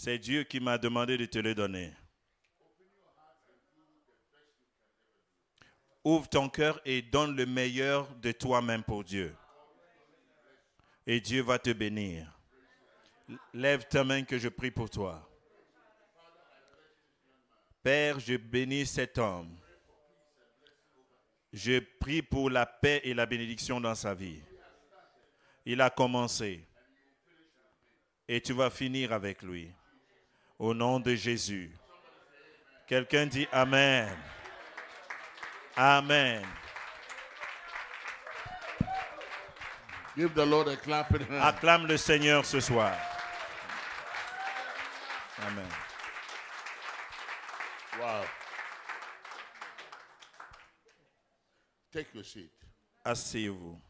C'est Dieu qui m'a demandé de te le donner. Ouvre ton cœur et donne le meilleur de toi-même pour Dieu. Et Dieu va te bénir. Lève ta main que je prie pour toi. Père, je bénis cet homme. Je prie pour la paix et la bénédiction dans sa vie. Il a commencé. Et tu vas finir avec lui. Au nom de Jésus. Quelqu'un dit Amen. Amen. Give the Lord a clapping hand. Acclame le Seigneur ce soir. Amen. Wow. Take your seat. Asseyez-vous.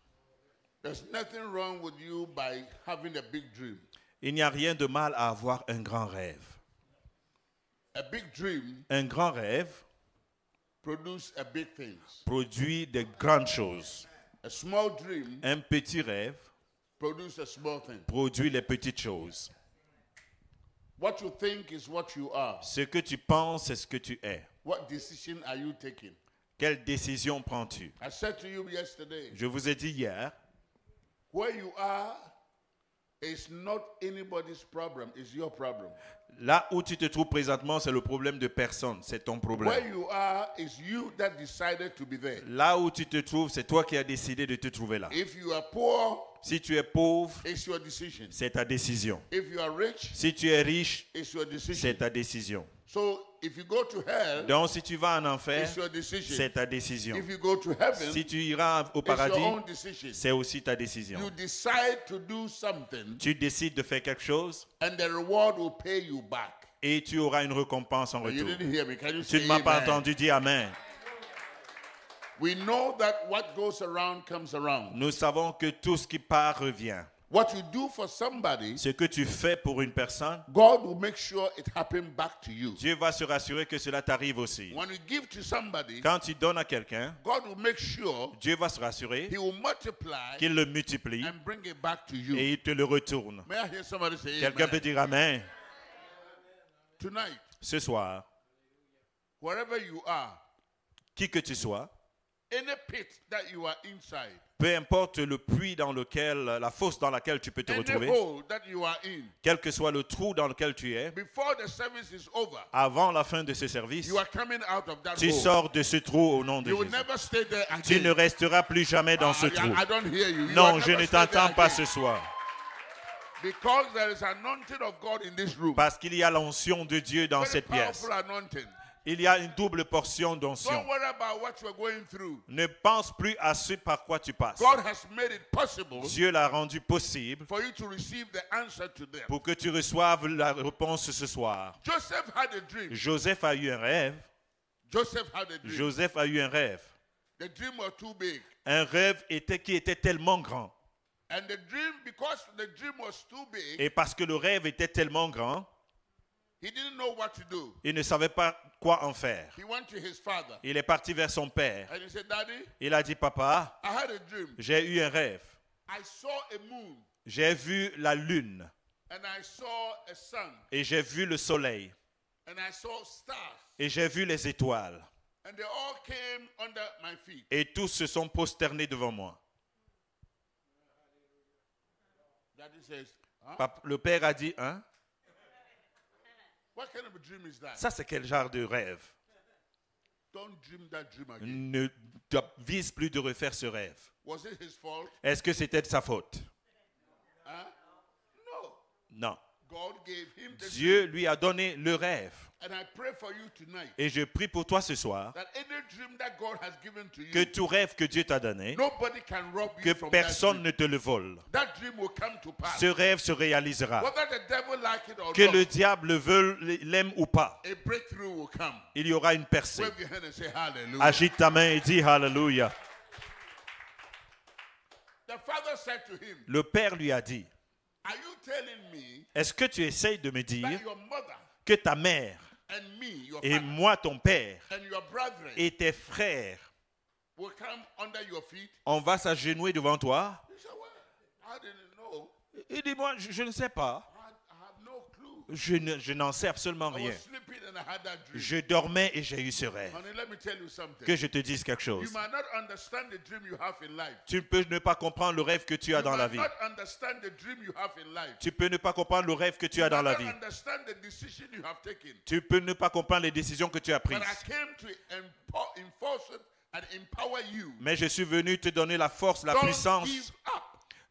There's nothing wrong with you by having a big dream. Il n'y a rien de mal à avoir un grand rêve. A big dream Un grand rêve produces a big things. produit de grandes choses. A small dream Un petit rêve produces a small thing. produit les petites choses. What you think is what you are. Ce que tu penses, c'est ce que tu es. What decision are you taking? Quelle décision prends-tu? I said to you yesterday, Je vous ai dit hier, where you are is not anybody's problem, it's your problem. là où tu te trouves présentement, c'est le problème de personne, c'est ton Where problème. you are is you that decided to be there. Là où tu te trouves, c'est toi qui as décidé de te trouver là. If you are poor, Si tu es pauvre, it's your decision. c'est ta décision. If you are rich, Si tu es riche, it's your decision. c'est ta décision. So if you go to hell, Donc si tu vas en enfer, it's your decision. c'est ta décision. If you go to heaven, Si tu iras au it's paradis, your own decision. c'est aussi ta décision. You decide to do something, Tu décides de faire quelque chose and the reward will pay you back. et tu auras une récompense en You retour. didn't hear me. Can you Tu say ne m'as pas amen? entendu dire Amen. We know that what goes around comes around. Nous savons que tout ce qui part revient. What you do for somebody, Ce que tu fais pour une personne, God will make sure it happens back to you. Dieu va se rassurer que cela t'arrive aussi. When you give to somebody, Quand tu donnes à quelqu'un, God will make sure Dieu va se rassurer He will multiply qu'il le multiplie and bring it back to you. et il te le retourne. May I hear somebody say Quelqu'un peut amen? dire Amen. Tonight, Ce soir, wherever you are, qui que tu sois, any pit that you are inside, peu importe le puits dans lequel, la fosse dans laquelle tu peux te any retrouver, hole that you are in, quel que soit le trou dans lequel tu es, before the service is over, avant la fin de ce service, you are coming out of that tu hole. sors de ce trou au nom de You will Jésus. never stay there Tu ne again. resteras plus jamais dans ce trou. I don't hear you. You Non, will je never ne stay there t'entends pas again. ce soir. Because there is anointing of God in this room. Parce qu'il y a l'onction de Dieu dans Very cette pièce. powerful anointing. Il y a une double portion d'onction. Don't worry about what you're going through. Ne pense plus à ce par quoi tu passes. God has made it possible Dieu l'a rendu possible for you to receive the answer to them. pour que tu reçoives la réponse ce soir. Joseph had a dream. Joseph a eu un rêve. Joseph had a dream. Joseph a eu un rêve. The dream was too big. Un rêve qui était tellement grand. And the dream, because the dream was too big, Et parce que le rêve était tellement grand, he didn't know what to do. il ne savait pas quoi en faire. He went to his father. Il est parti vers son père. And he said, Daddy, Il a dit, Papa, I had a dream. j'ai eu un rêve. I saw a moon J'ai vu la lune and I saw a sun et j'ai vu le soleil and I saw stars. et j'ai vu les étoiles. And they all came under my feet. Et tous se sont prosternés devant moi. Daddy says, huh? Le père a dit, hein? What kind of a dream is that? Ça, c'est quel genre de rêve? Don't dream that dream again. Ne vise plus de refaire ce rêve. Was it his fault? Est-ce que c'était de sa faute? Huh? No. Non. God gave him the Dieu dream. lui a donné le rêve. And I pray for you tonight Et je prie pour toi ce soir that any dream that God has given to que you, tout rêve que Dieu t'a donné, nobody can rob que you from personne that ne te le vole. dream. That dream will come to pass. Ce rêve se réalisera. Whether the devil like it or Que not, le diable l'aime ou pas, a breakthrough will come. il y aura une percée. Wave your hand and say hallelujah. Agite ta main et dis Alléluia. The father said to him, Le père lui a dit, are you telling me est-ce que tu essayes de me that dire your mother que ta mère and me, your et father, moi, ton père, and your brethren et tes frères, will come under your feet? on va s'agenouiller devant toi? He said, well, I didn't know. Il dit, moi, je ne sais pas. I had no clue. Je n'en sais absolument I rien. was sleeping and I had that dream. Je dormais et j'ai eu ce rêve. Honey, let me tell you something. Que je te dise quelque You chose. might not understand the dream you have in life. Tu peux ne pas comprendre le rêve que tu as You dans la might vie. not understand the dream you have in life. Tu peux ne pas comprendre le rêve que tu as You dans might la not vie. understand the decision you have taken. Tu peux ne pas comprendre les décisions que tu as prises. But I came to enforce it and empower you. Mais je suis venu te donner la force, la Don't puissance. give up.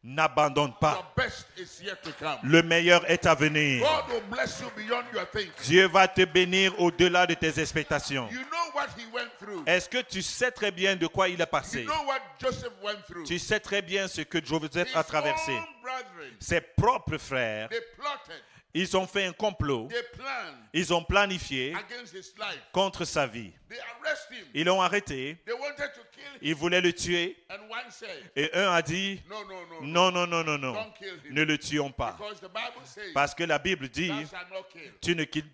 N'abandonne Your pas. best is yet to come. Le meilleur est à venir. God will bless you beyond your thinking. Dieu va te bénir au-delà de tes expectations. You know what he went through. Est-ce que tu sais très bien de quoi il est You passé? know what Joseph went through. Tu sais très bien ce que Joseph His a traversé. own brethren, Ses propres frères, they plotted, ils ont fait un complot. they planned Ils ont planifié against his life. contre sa vie. They arrested him. Ils l'ont arrêté. They wanted to kill him. Ils voulaient le tuer. And one said, Et un a dit, no, no, no, non, non, non, non, non. don't kill him. Ne le tuons pas. Because the Bible says, Parce que la Bible dit, thou shalt not kill.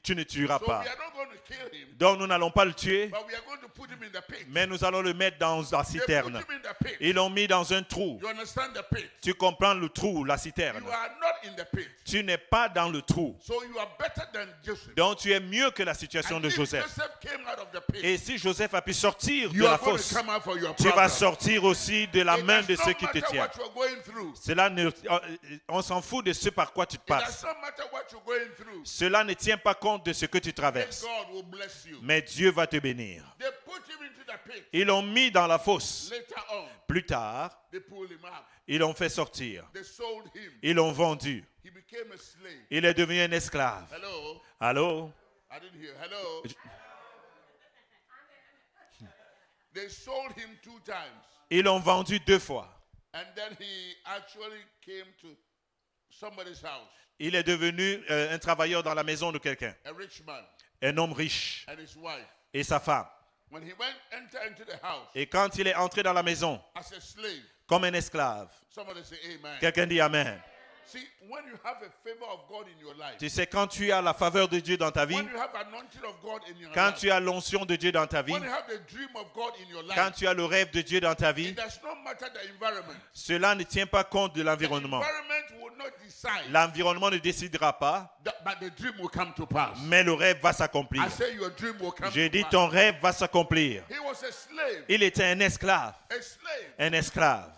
tu ne tueras So pas. we are not going to kill him, Donc nous n'allons pas le tuer, but we are going to put him in the pit. mais nous allons le mettre dans la They put citerne. him in the pit. Ils l'ont mis dans un trou. You understand the pit? Tu comprends le trou, la citerne. You are not in the pit. Tu n'es pas dans le trou. So you are better than Joseph. Donc tu es mieux que la situation And de if Joseph. Joseph came out of the pit, Et si Joseph a pu sortir de you la are going to fosse, come out for your tu problem. vas sortir aussi de la It main does de not ceux qui te matter tiennent. what you are going through. Cela ne, on s'en fout de ce par quoi tu te It does passes. not matter what you're going through. Cela ne tient pas compte de ce que tu Then traverses. God will bless you. Mais Dieu va te bénir. They put him into the pit. Ils l'ont mis dans la fosse. Later on, Plus tard, they pulled him out. ils l'ont fait sortir. They sold him. Ils l'ont vendu. He became a slave. Il est devenu un esclave. Hello? Allô? I didn't hear. Hello? They sold him 2 times. Ils l'ont vendu 2 fois. And then he actually came to somebody's house, Il est devenu un travailleur dans la maison de quelqu'un. a rich man, Un homme riche and his wife. et sa femme. When he entered into the house Et quand il est entré dans la maison as a slave, comme un esclave, somebody say amen. quelqu'un dit Amen. See, when you have a favor of God in your life, Tu sais, quand tu as la faveur de Dieu dans ta vie, when you have anointing of God in your quand life, tu as l'onction de Dieu dans ta vie, when you have the dream of God in your quand life, tu as le rêve de Dieu dans ta vie, it does not matter the environment. cela ne tient pas compte de The l'environnement. environment will not decide, L'environnement ne décidera pas, but the dream will come to pass. mais le rêve va s'accomplir. I say your dream will come J'ai to dit, pass. ton rêve va s'accomplir. He was a slave. Il était un esclave, A slave. un esclave.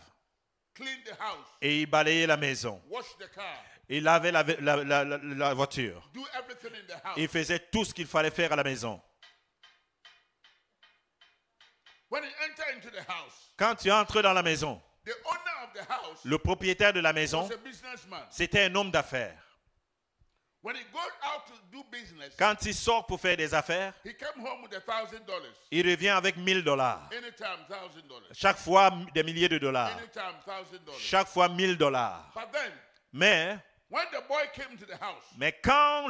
Clean the house. Et il balayait la maison. Wash the car. Il lavait la voiture. Do everything in the house. Il faisait tout ce qu'il fallait faire à la maison. When he entered into the house, Quand tu entres dans la maison, the owner of the house le propriétaire de la maison, was a businessman. c'était un homme d'affaires. When he goes out to do business, Quand il sort pour faire des affaires, he came home with $1,000. il revient avec 1000 $. Anytime, $1,000. Chaque fois, des milliers de dollars. Anytime, $1,000. Chaque fois, 1000 $. But then, Mais when the boy came to the house, quand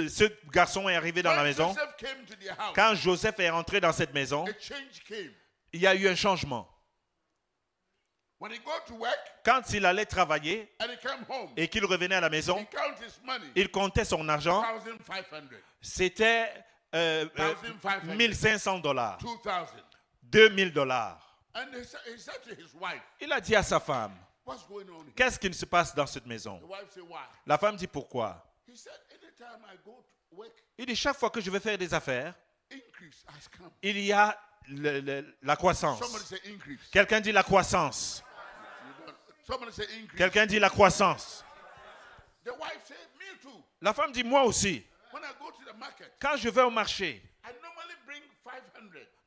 ce garçon est arrivé dans la when maison, Joseph came to the house, quand Joseph est rentré dans cette maison, a change came. il y a eu un changement. When he go to work Quand il allait travailler and he came home, et qu'il revenait à la he maison, count his money. il comptait son argent. 1,500. C'était 1500 $, 2,000. 2000 $. And he said to his wife, Il a dit à sa femme, what's going on here? qu'est-ce qui se passe dans cette maison? The wife said, why? La femme dit pourquoi? He said, anytime I go to work, Il dit chaque fois que je vais faire des affaires, increase has come. il y a la croissance. Somebody say increase. Quelqu'un dit la croissance. You don't- Somebody say increase. Quelqu'un dit la croissance. The wife said, me too. La femme dit moi aussi. When I go to the market, Quand je vais au marché, I normally bring 500.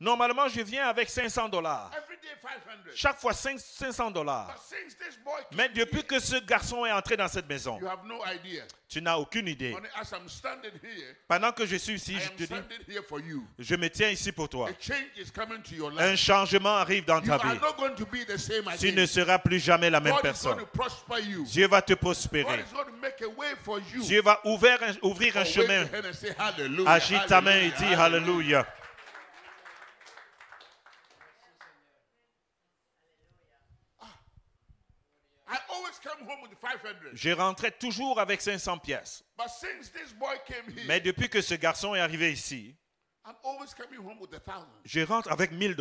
normalement je viens avec 500 $. Every day 500. Chaque fois 500 $. But since this boy came Mais depuis here, que ce garçon est entré dans cette maison, you have no idea. tu n'as aucune idée. Only as I'm standing here, Pendant que je suis ici, I je am te dis, standing here for you. je me tiens ici pour toi. A change is coming to your Un life. changement arrive dans You ta are vie. not going to be the same Tu again. ne seras plus jamais la même God is going personne. to prosper you. Dieu va te God prospérer. is going to make a way for you. Dieu va ouvrir un Oh, wave chemin. your hand and say hallelujah. Agite ta main et dis hallelujah, hallelujah. Alléluia. I always come home with 500. Je rentrais toujours avec 500 pièces. But since this boy came here, Mais depuis que ce garçon est arrivé ici, I'm always coming home with 1,000. Je rentre avec $1,000.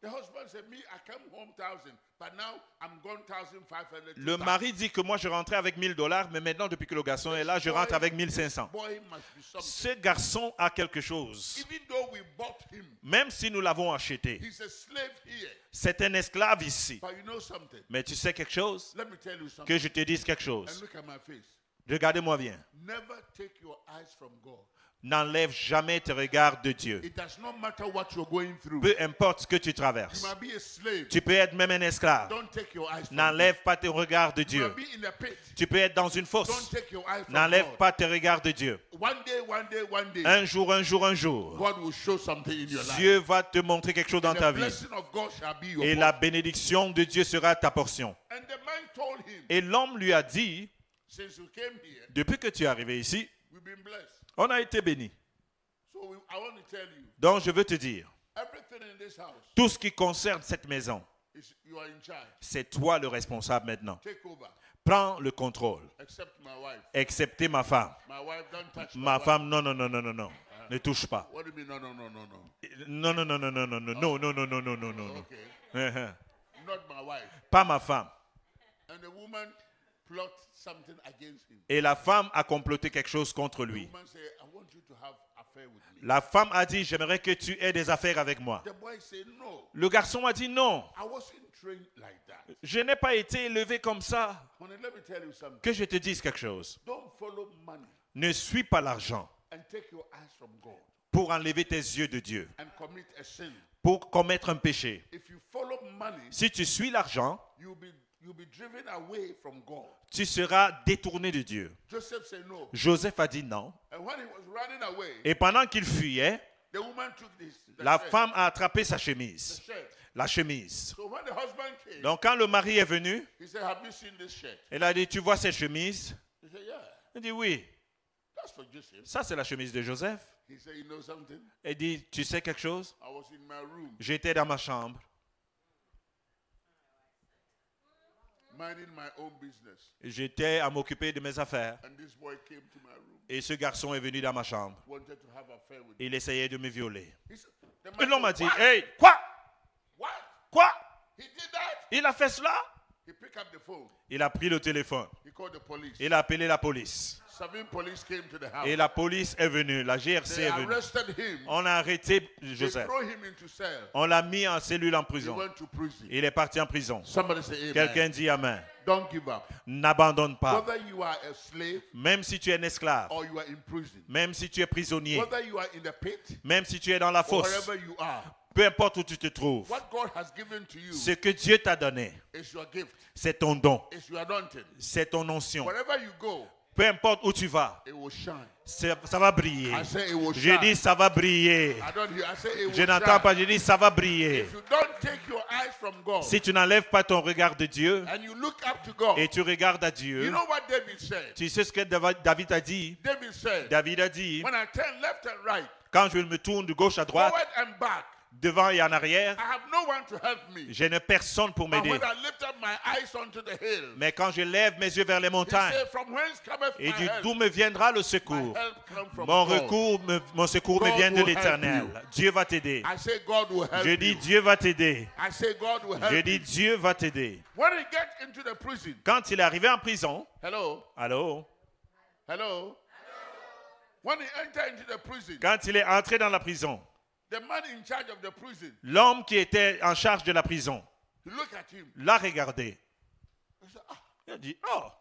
The husband said, me, I come home 1,000, but now I'm gone 1,500. Le mari dit que moi je rentrais avec $1,000, mais maintenant depuis que le garçon est là, je rentre avec 1,500. Boy must be something. Ce garçon a quelque chose. Even though we bought him, Même si nous l'avons acheté, he's a slave here. c'est un esclave ici. But you know something? Mais tu sais quelque chose? Let me tell you something. Que je te dise quelque And chose. look at my face. Regardez-moi bien. Never take your eyes from God. N'enlève jamais tes regards de Dieu. It does not matter what you're going through. Peu importe ce que tu You traverses. might be a slave. Tu peux être même un esclave. Don't take your eyes from N'enlève pas tes regards de God. You Dieu. might be in a pit. Tu peux être dans une Don't fosse. take your eyes from N'enlève God. pas tes regards de Dieu. One day, Un jour, un jour, un jour, God will show something in your life. Dieu va te montrer quelque chose dans And ta the vie. blessing of God shall be your Et la portion. bénédiction de Dieu sera ta portion. And the man told him, Et l'homme lui a dit, since you came here, depuis que tu es arrivé ici, we've been blessed. on a été béni. So I want to tell you, Donc je veux te dire, everything in this house tout ce qui concerne cette maison, is you are in charge. c'est toi le responsable maintenant. Take over. Prends le contrôle, Except my wife. excepté ma femme. My wife don't touch Ma my femme, non, non, non, non, non, non. Ne touche pas. What do you mean? No, no, no, no, no. Non, non, non, non, non, non, non, non, non, non, non, non, non, non. Okay. Not my wife. Pas ma femme. And the woman plot something against him. Et la femme a comploté quelque chose contre The lui. woman said, I want you to have affair with me. La femme a dit, j'aimerais que tu aies des affaires avec moi. The boy said, no, Le garçon a dit, non, I wasn't trained like that. je n'ai pas été élevé comme ça. Honey, let me tell you something. Que je te dise quelque chose. Don't follow money Ne suis pas l'argent and take your eyes from God pour enlever tes yeux de Dieu, and commit a sin. pour commettre un péché. If you follow money, Si tu suis l'argent, you'll be driven away from God. tu seras détourné de Dieu. Joseph said no. Joseph a dit non. And when he was running away, Et pendant qu'il fuyait, the woman took the la shirt, femme a attrapé sa the chemise. shirt. La chemise. So when the husband came, Donc quand le mari est venu, he said, have you seen this shirt? elle a dit, tu vois cette chemise? He said, yeah, Elle dit, oui. that's for Joseph. Ça, c'est la chemise de Joseph. He said, you know something? Elle dit, tu sais quelque chose? I was in my room J'étais dans ma chambre. minding my own business. J'étais à m'occuper de mes affaires. And this boy came to my room, Et ce garçon est venu dans ma chambre. wanted to have affair with me. Il essayait de me violer. He said, the Et man l'homme a said, dit, what? hey, quoi? What? Quoi? He did that? Il a fait cela? He picked up the phone. Il a pris le téléphone. He called the police. Il a appelé la police. 7 police came to the house. Et la police est venue. La GRC They est venue. arrested him. On a arrêté They Joseph. throw him into cell. On l'a mis en cellule en He prison. went to prison. Il est parti en prison. Somebody say amen. Quelqu'un dit amen. Don't give up. N'abandonne pas. Whether you are a slave Même si tu es un esclave, or you are in prison, même si tu es prisonnier, whether you are in the pit même si tu es dans la or fosse, wherever you are, peu importe où tu te trouves, what God has given to you ce que Dieu t'a donné, is your gift, c'est ton don, is your anointing. c'est ton onction. Wherever you go, Peu importe où tu vas, it will shine. ça va briller. I say it will Je shine. dis ça va briller. I don't hear. I say it will Je n'entends shine. pas, je dis ça va briller. If you don't take your eyes from God Si tu n'enlèves pas ton regard de Dieu and you look up to God, et tu regardes à you Dieu, know what David said? tu sais ce que David a dit? David said, David a dit, when I turn left and right, quand je me tourne de gauche à droite, forward and back, devant et en arrière, I have no one to help me. je n'ai personne pour But m'aider. when I lift up my eyes onto the hill, Mais quand je lève mes yeux vers les he montagnes, said, from whence cometh et my dit help? d'où me viendra le My secours? help come from Mon God. mon secours me God vient de will l'Éternel. help Dieu va t'aider. I say God will help Je dis you. Dieu va t'aider. I say God will help Je dis you. Dieu va t'aider. When he gets into the prison, Quand il est arrivé en prison, hello, allô? hello, when he entered into the prison, Quand il est entré dans la prison, the man in charge of the prison, l'homme qui était en charge de la prison he looked at him. l'a regardé. He said, ah, Il a dit, oh,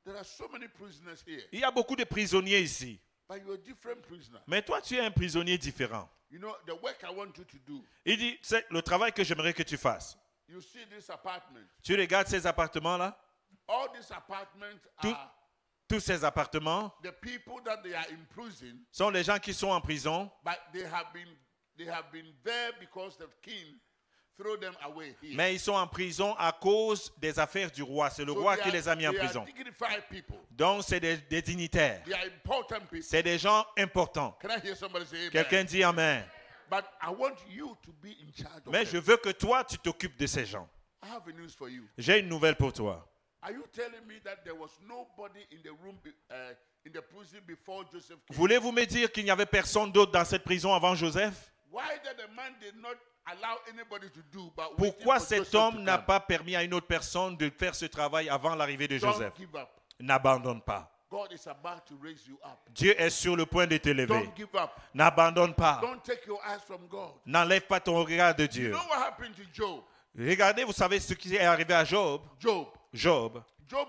there are so many prisoners here, il y a beaucoup de prisonniers ici. but you're a different prisoner. Mais toi, tu es un prisonnier différent. You know, the work I want you to do, Il dit, c'est le travail que j'aimerais que tu fasses. you see this apartment. Tu regardes ces appartements-là? All these apartments Tout- are Tous ces appartements the people that they are in prison, sont les gens qui sont en prison, but they have been there because the king threw them away here. mais ils sont en prison à cause des affaires du roi. C'est le So roi they qui are- les a mis en they are prison. dignified people. Donc, c'est des dignitaires. They are important people. C'est des gens importants. Can I hear somebody say amen? Quelqu'un dit Amen. But I want you to be in charge of Mais them. je veux que toi, tu t'occupes de ces gens. I have a news for you. J'ai une nouvelle pour toi. Are you telling me that there was nobody in the room in the prison before Joseph came? Voulez-vous me dire qu'il n'y avait personne d'autre dans cette prison avant Joseph? Why did the man did not allow anybody to do, but waiting Pourquoi for cet Joseph homme to n'a come? pas permis à une autre personne de faire ce travail avant l'arrivée de Joseph? Don't give up. N'abandonne pas. God is about to raise you up. Dieu est sur le point de t'élever. Don't give up. N'abandonne pas. Don't take your eyes from God. N'enlève pas ton regard de You Dieu. know what happened to Job? Regardez, vous savez ce qui est arrivé à Job? Job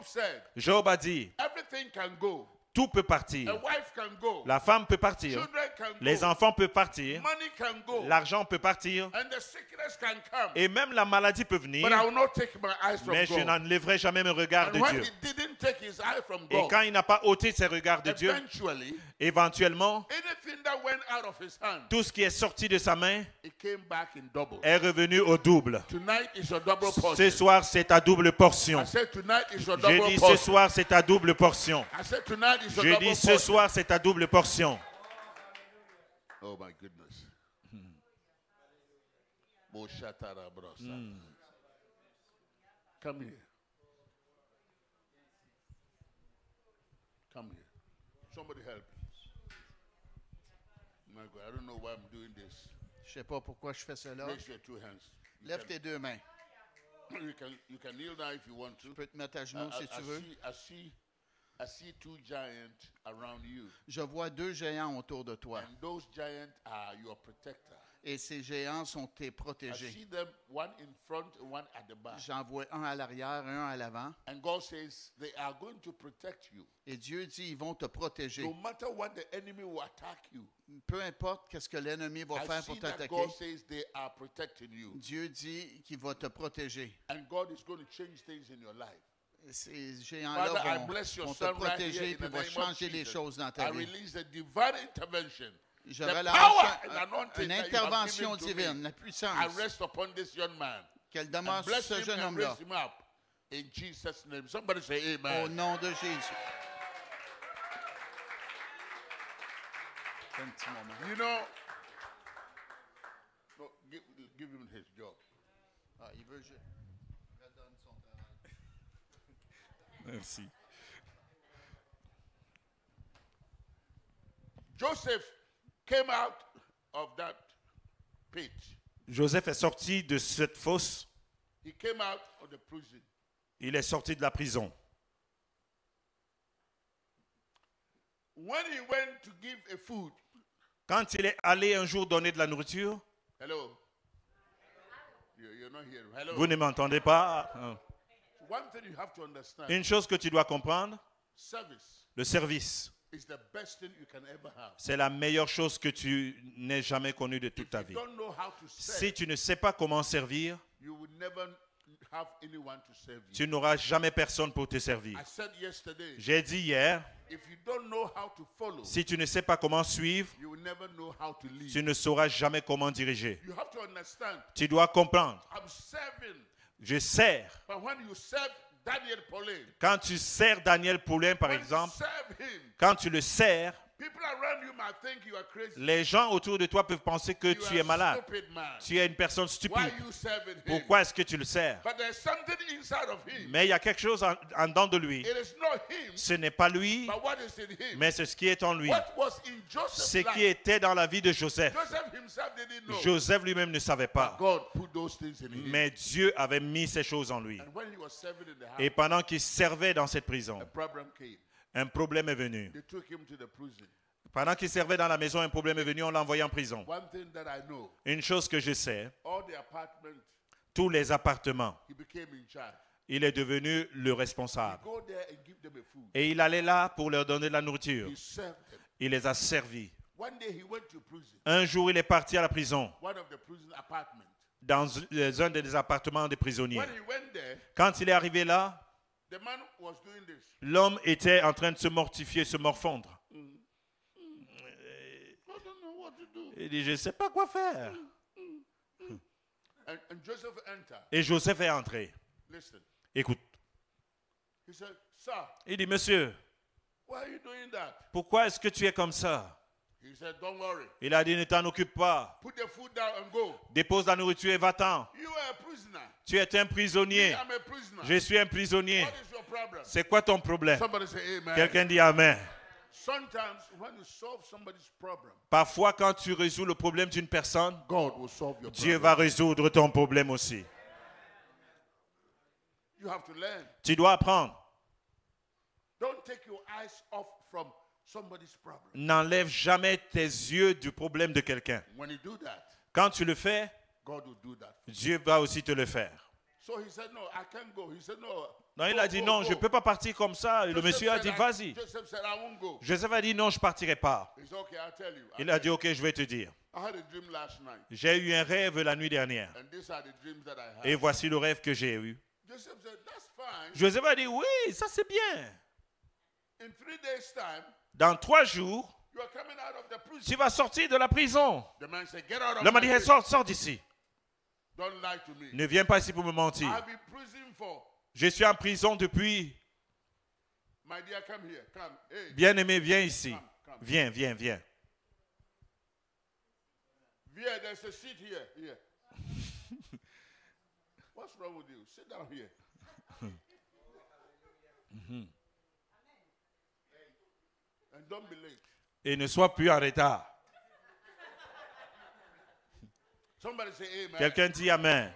said, Job a dit, everything can go. tout peut partir. A wife can go. La femme peut partir. Children can Les go. enfants peuvent partir. Money can go. L'argent peut partir. And the sickness can come. Et même la maladie peut venir. But I will not take my eyes from Mais je God. n'enlèverai jamais mon regard And de when Dieu. he didn't take his eye from Et God, quand il n'a pas ôté ses regards de Dieu, eventually, éventuellement, anything that went out of his hand, tout ce qui est sorti de sa main it came back in double. est revenu au double. Tonight is your double portion. Ce soir, c'est ta double portion. I said tonight is your Je double dis ce portion. soir, c'est ta double portion. I said tonight is your Je double dis ce portion. soir, c'est ta double portion. Oh my goodness. Moshatara brosa. Come here. Come here. Somebody help me. My God, I don't know why I'm doing this. Je sais pas pourquoi je fais cela. Raise your two hands. Lève tes deux mains. You can kneel down if you want to. Tu peux te mettre à genoux si tu veux. I see two giants around you. Je vois deux géants autour de toi. And those giants are your protector. Et ces géants sont tes I protégés. see them, one in front and one at the back. J'en vois un à l'arrière et un à l'avant. And God says they are going to protect you. Et Dieu dit, ils vont te protéger. No matter what the enemy will attack you. Peu importe qu'est-ce que l'ennemi va I faire see pour that t'attaquer. God says they are protecting you. Dieu dit qu'il va te protéger. And God is going to change things in your life. Ces géants-là Father, I vont, bless your vont te son right here protéger in et the vont name of changer les Jesus. choses dans I ta vie. release a divine intervention. Je The relâche power and anointing une that you have intervention given to divine, me. la I puissance, rest upon this young man. qu'elle And demeure sur bless ce him jeune and homme-là. raise him up. In Jesus' name. Somebody say Au amen. nom de Jésus. Un petit moment. You know, no, give him his job. Ah, il veut juste. Redonne son travail. Merci. Joseph came out of that pit. Joseph est sorti de cette fosse. He came out of the prison. Il est sorti de la prison. When he went to give a food, Quand il est allé un jour donner de la nourriture, hello, you're not here. Hello. vous ne m'entendez pas. One thing you have to understand: Une chose que tu dois comprendre, service le service, is the best thing you can ever have. c'est la meilleure chose que tu n'aies jamais connue de toute ta If vie. you don't know how to serve, Si tu ne sais pas comment servir, you will never have anyone to serve you. tu n'auras jamais personne pour te servir. I said yesterday, J'ai dit hier, if you don't know how to follow, si tu ne sais pas comment suivre, you will never know how to lead. tu ne sauras jamais comment diriger. You have to understand, Tu dois comprendre. I'm serving, Je sers. but when you serve Daniel Pauline, Quand tu sers Daniel Poulain, par when you exemple, serve him, quand tu le sers, people around you might think you are crazy. les gens autour de toi peuvent penser que You tu are es malade. stupid man. Tu es une personne Why stupide. are you serving him? Pourquoi est-ce que tu le sers? But there's something inside of him. Mais il y a quelque chose en dedans de lui. It is not him, Ce n'est pas lui, but what is in him. mais c'est ce qui est en lui. What was in Joseph's Ce qui life, était dans la vie de Joseph. Joseph himself didn't know. Joseph lui-même ne savait pas. God put those things in him. Mais Dieu avait mis ces choses en lui. And when he was serving in the house, Et pendant qu'il servait dans cette prison, a problem came. un problème est venu. They took him to the prison. Pendant qu'il servait dans la maison, un problème est venu, on l'a envoyé en prison. One thing that I know, Une chose que je sais, all the apartments, tous les appartements, he became in charge. il est devenu le responsable. Go there and give them a food. Et il allait là pour leur donner de la nourriture. He served them. Il les a servis. One day he went to prison, Un jour, il est parti à la prison, one of the prison apartments. dans un des appartements des prisonniers. When he went there, Quand il est arrivé là, the man was doing this. l'homme était en train de se mortifier, se morfondre. I don't know what to do. Il dit, je ne sais pas quoi faire. And Joseph entered. Et Joseph est entré. Listen. Écoute, He said, Sir, il dit, monsieur, why are you doing that? pourquoi est-ce que tu es comme ça? He said, don't worry. Il a dit, ne t'en occupe pas. Put the food down and go. Dépose la nourriture et va-t'en. You are a prisoner. Tu es un prisonnier. I'm a prisoner. Je suis un prisonnier. What is your problem? C'est quoi ton problème? Somebody say amen. Quelqu'un dit Amen. Sometimes when you solve somebody's problem, Parfois, quand tu résous le problème d'une personne, God will solve your Dieu problem. va résoudre ton problème aussi. You have to learn. Tu dois apprendre. Don't take your eyes off from somebody's problem. N'enlève jamais tes yeux du problème de quelqu'un. When you do that, Quand tu le fais, God will do that. Dieu va aussi te le faire. So he said, no, I can't go. He said, no. Non, il go, a dit go, non, go. je ne peux pas partir comme ça. Et le Joseph monsieur a said, dit I- vas-y. Joseph said, I won't go. Joseph a dit non, je ne partirai pas. He said, okay, I'll tell you. Il a dit ok, je vais te dire. I had a dream last night, J'ai eu un rêve la nuit dernière. and these are the dreams that I had. Et voici le rêve que j'ai eu. Joseph said, that's fine. Joseph a dit oui, ça c'est bien. In 3 days' time, Dans 3 jours, you are coming out of the prison. tu vas sortir de la prison. The man said, get out of L'homme a my dit face. sors d'ici. Don't lie to me. Ne viens pas ici pour me mentir. I've been in prison for. Je suis en prison depuis. My dear, come here. Come. Hey. Bien-aimé, viens ici. Come. Viens, viens, viens. Here, there's a seat here. Here. What's wrong with you? Sit down here. And don't be late. Et ne sois plus en retard. Somebody say amen. Quelqu'un dit amen.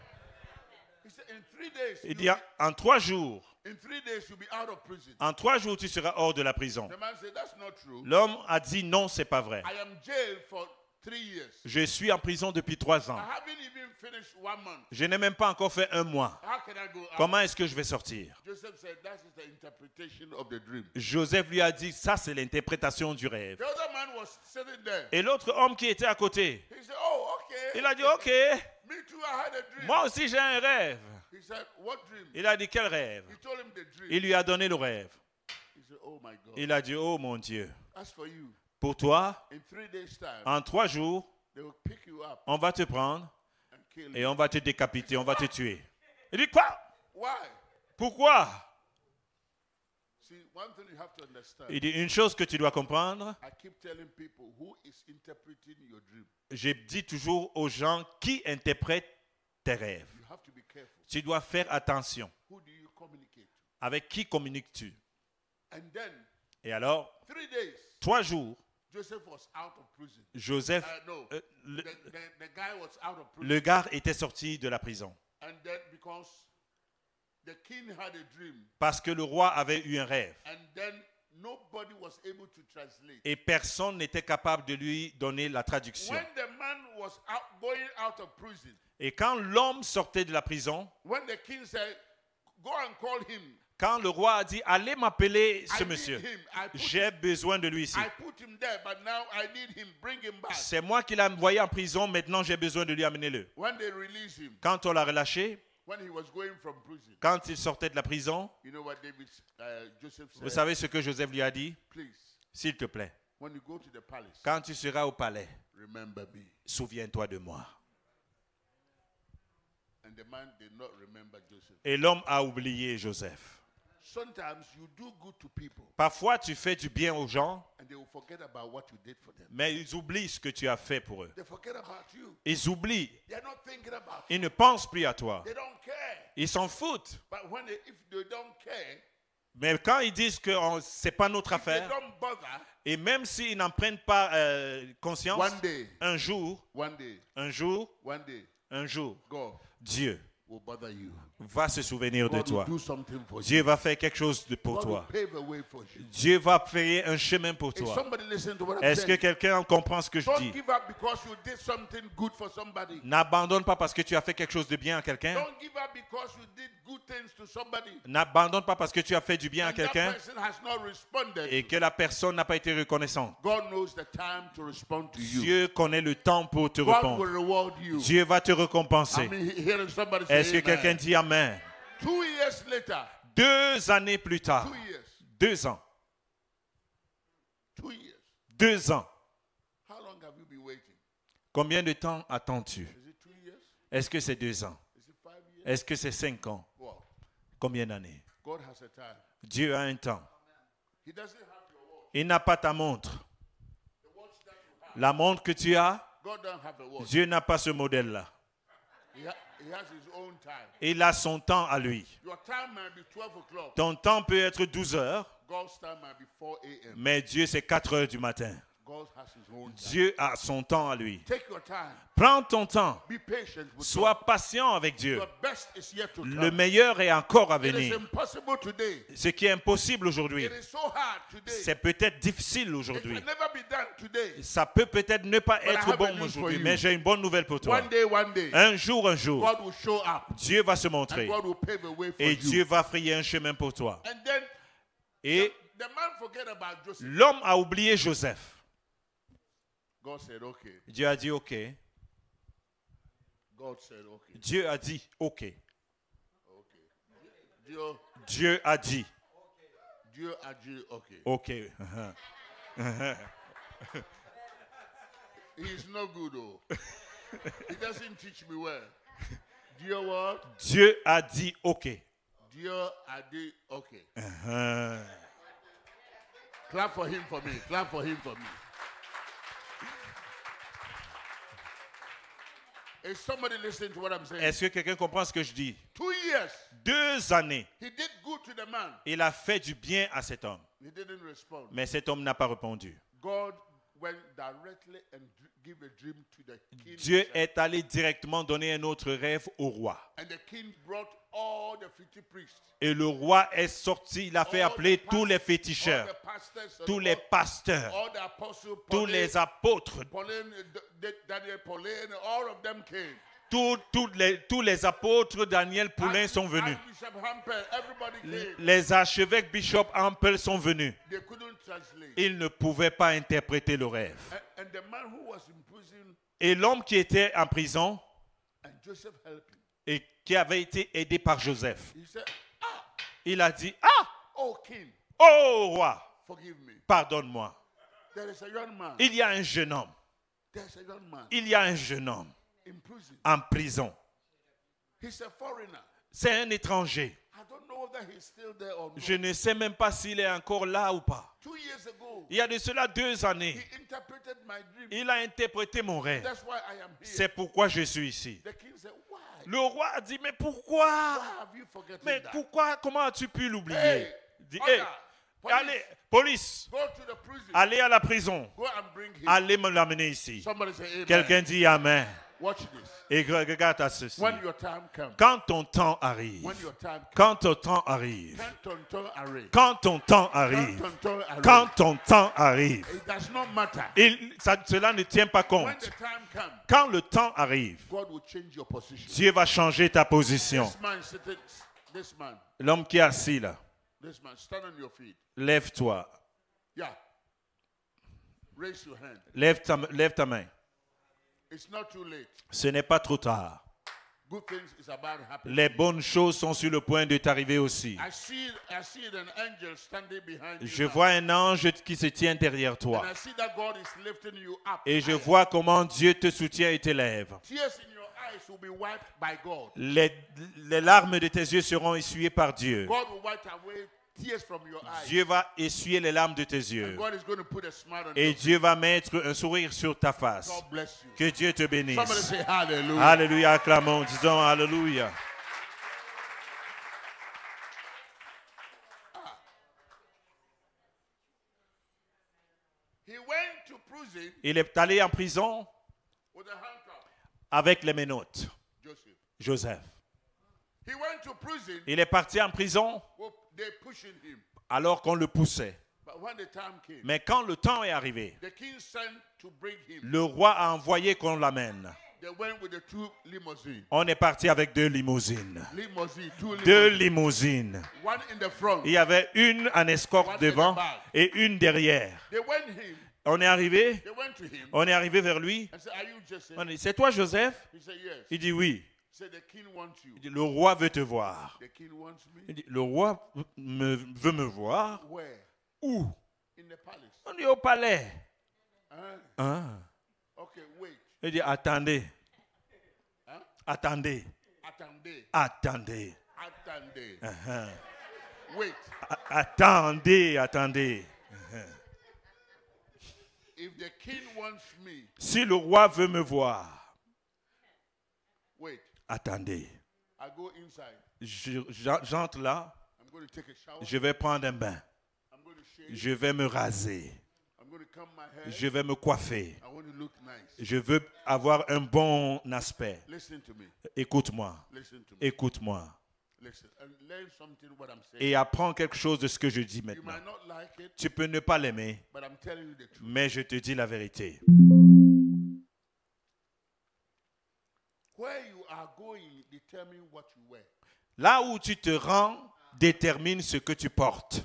He said, in 3 days, Il dit en 3 jours. in 3 days, you'll be out of prison. En 3 jours, tu seras hors de la prison. The man said, that's not true. L'homme a dit non, c'est pas vrai. I am jailed for 3 years. Je suis en prison depuis 3 I ans. haven't even finished 1 month. Je n'ai même pas encore fait 1 mois. How can I go out? Comment est-ce que je vais sortir? Joseph said, that is the interpretation of the dream. Joseph lui a dit, ça c'est l'interprétation du rêve. The other man was sitting there. Et l'autre homme qui était à côté, He said, oh, okay. il a dit, ok, Me too, I had a dream. moi aussi j'ai un rêve. He said, what dream? Il a dit, quel rêve? He told him the dream. Il lui a donné le rêve. He said, oh my God. Il a dit, oh mon Dieu, As for you, pour toi, in 3 days' time, en 3 jours, they will pick you up on va te prendre and kill et you. on va te décapiter, on va te tuer. Il dit, quoi? Why? Pourquoi? See, one thing you have to understand. Il dit, une chose que tu dois comprendre, I keep telling people who is interpreting your dream. je dis toujours aux gens qui interprètent tes rêves. You have to be careful. Tu dois faire attention. Who do you communicate to? Avec qui communiques-tu? And then, Et alors, 3 days, 3 jours, Joseph was out of prison. Joseph, No, le, the guy was out of prison. le gars était sorti de la prison. And then because the king had a dream, Parce que le roi avait eu un rêve. and then nobody was able to translate. Et personne n'était capable de lui donner la traduction. When the man was going out of prison, Et quand l'homme sortait de la prison, when the king said, go and call him, quand le roi a dit, allez m'appeler ce I monsieur, need him. j'ai besoin de lui ici. I put him there, but now I need him. Bring him back. C'est moi qui l'ai envoyé en prison, maintenant j'ai besoin de lui amener-le. When they released him, Quand on l'a relâché, when he was going from prison, quand il sortait de la prison, you know what Joseph vous said? savez ce que Joseph lui a dit? Please, S'il te plaît, when you go to the palace, quand tu seras au palais, remember me. souviens-toi de moi. And the man did not remember Joseph. Et l'homme a oublié Joseph. Sometimes you do good to people, Parfois, tu fais du bien aux gens, and they will forget about what you did for them. mais ils oublient ce que tu as fait pour eux. They forget about you. Ils oublient. They are not thinking about you. Ils ne pensent plus à toi. They don't care. Ils s'en foutent. But if they don't care, Mais quand ils disent que ce n'est pas notre if they affaire, don't bother, et même s'ils n'en prennent pas conscience, one day, un jour, one day, un jour, one day, un jour, God Dieu will bother you. va se souvenir de God will toi. do something for you. Dieu va faire quelque chose pour God toi. will pave a way for you. Dieu va faire un chemin pour Is toi. somebody listening to what I'm Est-ce que saying? quelqu'un comprend ce que je Don't dis? give up because you did something good for somebody. N'abandonne pas parce que tu as fait quelque chose de bien à quelqu'un. Don't give up because you did good things to somebody. N'abandonne pas parce que tu as fait du bien à And that quelqu'un person has not responded. et que la personne n'a pas été reconnaissante. God knows the time to respond to you. Dieu connaît le temps pour te God will répondre. reward you. Dieu va te I récompenser. mean, hearing somebody say Est-ce que quelqu'un amen. dit Amen? 2 years later, 2 années plus tard, 2 years, 2 ans, 2 years. 2 ans. How long have you been waiting? Combien de temps attends-tu? Is it 2 years? Est-ce que c'est 2 ans? Is it 5 years? Est-ce que c'est 5 ans? Well, Combien d'années? God has a time. Dieu a un temps. He doesn't have your watch. Il n'a pas ta montre. The watch that you have. La montre que tu as, God don't have a watch. Dieu n'a pas ce modèle-là. He has his own time. Il a son temps à lui. Your time might be 12 o'clock. Ton temps peut être 12 heures, God's time might be 4 a.m. mais Dieu, c'est 4 heures du matin. God has his own time. Dieu a son temps à lui. Take your time. Prends ton temps. Be patient with Sois God. patient avec Dieu. Your best is yet to Le come. meilleur est encore à It is venir. impossible today. Ce qui est impossible aujourd'hui, It is so hard today. c'est peut-être difficile It aujourd'hui. can never be done today. Ça peut peut-être ne pas I have être a bon news aujourd'hui, for you. mais j'ai une bonne nouvelle pour toi. One day, Un jour, God will show up. Dieu va se And montrer God will pave a way for et you. Dieu va frayer un chemin pour toi. And then Et the man forget about Joseph. l'homme a oublié Joseph. God said, okay. Dieu a dit OK. God said, okay. Dieu a dit OK. Okay. Dieu a dit Dieu a dit, okay. OK. He's no good, though. He doesn't teach me well. Dieu what? Dieu a dit OK. Dieu a dit, okay. Clap for him for me. Clap for him for me. Is somebody listening to what I'm saying? Est-ce que quelqu'un comprend ce que je dis? 2 years. 2 années, He did good to the man. il a fait du bien à cet homme. He didn't respond. Mais cet homme n'a pas répondu. God went directly and give a dream to the king. Dieu est allé directement donner un autre rêve au roi. And the king brought all the 50 priests. Et le roi est sorti, il a fait All appeler the tous les all féticheurs, the pastors, tous les pasteurs, all the apostles, tous les apôtres, Pauline, Daniel, Pauline, all of them came. tous les apôtres Daniel Poulain sont venus. Archbishop Hampel, everybody came. Les archevêques Bishop Ampel sont venus. They couldn't translate. Ils ne pouvaient pas interpréter le rêve. And the man who was in prison, Et l'homme qui était en prison and Joseph helped him. et qui avait été aidé par Joseph, He said, il a dit, ah, oh king, oh roi, forgive me. pardonne-moi. There is a young man. Il y a un jeune homme, There's a young man il y a un jeune homme in prison. en prison. He's a foreigner. C'est un étranger. I don't know whether he's still there or not. Je ne sais même pas s'il est encore là ou pas. 2 years ago, Il y a de cela 2 années, he interpreted my dream. il a interprété mon rêve. That's why I am here. C'est pourquoi je suis ici. The king said, why? Le roi a dit, mais pourquoi? Why have you forgotten Mais that? pourquoi? Comment as-tu pu l'oublier? Hey, Il dit, order, hey, police, allez, police, go to the prison. allez à la prison. Go and bring him. Allez me l'amener ici. Somebody say amen. Quelqu'un dit Amen. Watch this. Et regarde à ceci. When your time comes. Quand ton temps arrive, When your time comes. quand ton temps arrive, Quand ton temps arrive. quand ton temps Quand arrive, ton temps arrive. quand ton temps arrive, It does not matter. cela ne tient pas When compte. the time comes, Quand le temps arrive, God will change your position. Dieu va changer ta position. This man sitting, this man, L'homme qui est assis là, stand on your feet. lève-toi, Yeah. Raise your hand. lève ta main. It's not too late. Ce n'est pas trop tard. Good things is about to happen. Les bonnes choses sont sur le point de t'arriver aussi. I see an angel standing behind you. Je now. vois un ange qui se tient derrière And toi. I see that God is lifting you up. Et je higher. vois comment Dieu te soutient et t'élève. Tears in your eyes will be wiped by God. Les larmes de tes yeux seront essuyées par Dieu. God will wipe away tears from your eyes. Dieu va essuyer les larmes de tes yeux. God is going to put a smile on Et your Dieu va mettre un sourire sur ta face. God bless you. Que Dieu te bénisse. Somebody say hallelujah. Alléluia, acclamons, disons Alléluia. He went to prison Il est allé en prison with a handcuff. avec les menottes. Joseph. Joseph. He went to prison. Il est parti en prison They pushing him. alors qu'on le poussait. But when the time came, Mais quand le temps est arrivé, the king sent to bring him. le roi a envoyé qu'on l'amène. They went with the 2 limousines. On est parti avec 2 limousines. Limousine, 2 2 limousines. limousines. One in the front. Il y avait une en escorte devant et une derrière. They went him. On est arrivé, They went to him on est arrivé vers lui. and said, "Are you Joseph?" On dit, c'est toi Joseph? He said, "Yes." Il dit oui. He said, "The king wants you." Il dit, le roi veut te voir. The king wants me. Il dit, le roi veut me voir. Where? Où? In the palace. On dit au palais. Huh? Ah. Okay, wait. Il dit, attendez. Huh? Attendez. Attendez. Attendez. Attendez. Uh-huh. Wait. Attendez, attendez. If the king wants me, Si le roi veut me voir, Wait. Attendez. I go inside. J'entre là, I'm going to take a shower. je vais prendre un bain. I'm going to shave. Je vais me raser. I'm going to comb my hair. Je vais me coiffer. I want to look nice. Je veux avoir un bon aspect. Listen to me. Écoute-moi. Listen to me. Écoute-moi. Listen. And learn something what I'm saying. Et apprends quelque chose de ce que je dis You maintenant. might not like it, Tu peux ne pas l'aimer, but I'm telling you the truth. mais je te dis la vérité. Where you are going determine what you wear. Là où tu te rends, détermine ce que tu portes.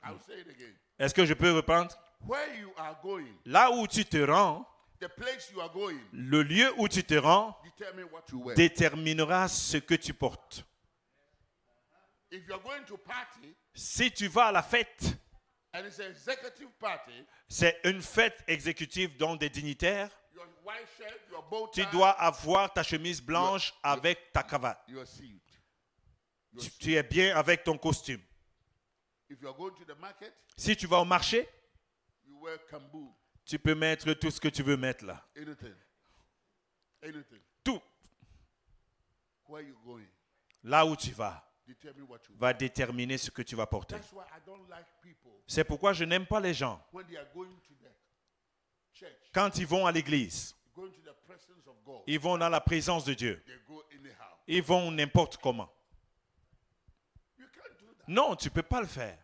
I'll say it again. Est-ce que je peux reprendre? Where you are going, Là où tu te rends, the place you are going le lieu où tu te rends determine what you wear. déterminera ce que tu portes. If you're going to party Si tu vas à la fête, and it's an executive party, c'est une fête exécutive dont des dignitaires, your white shirt, your bow tu tie, dois avoir ta chemise blanche avec ta cravate. you're sealed. You're sealed. Tu es bien avec ton costume. If you're going to the market, Si tu vas au marché, you wear kambu, tu peux mettre tout ce que tu veux mettre là. anything. Anything. Tout. Where you going Là où tu vas, determine what you wear. va déterminer ce que tu vas porter. That's why I don't like people C'est pourquoi je n'aime pas les gens. when they are going to the church, Quand ils vont à l'église, going to the presence of God, ils vont dans la présence de Dieu. they go anyhow. Ils vont n'importe comment. You can't do that. Non, tu ne peux pas le faire.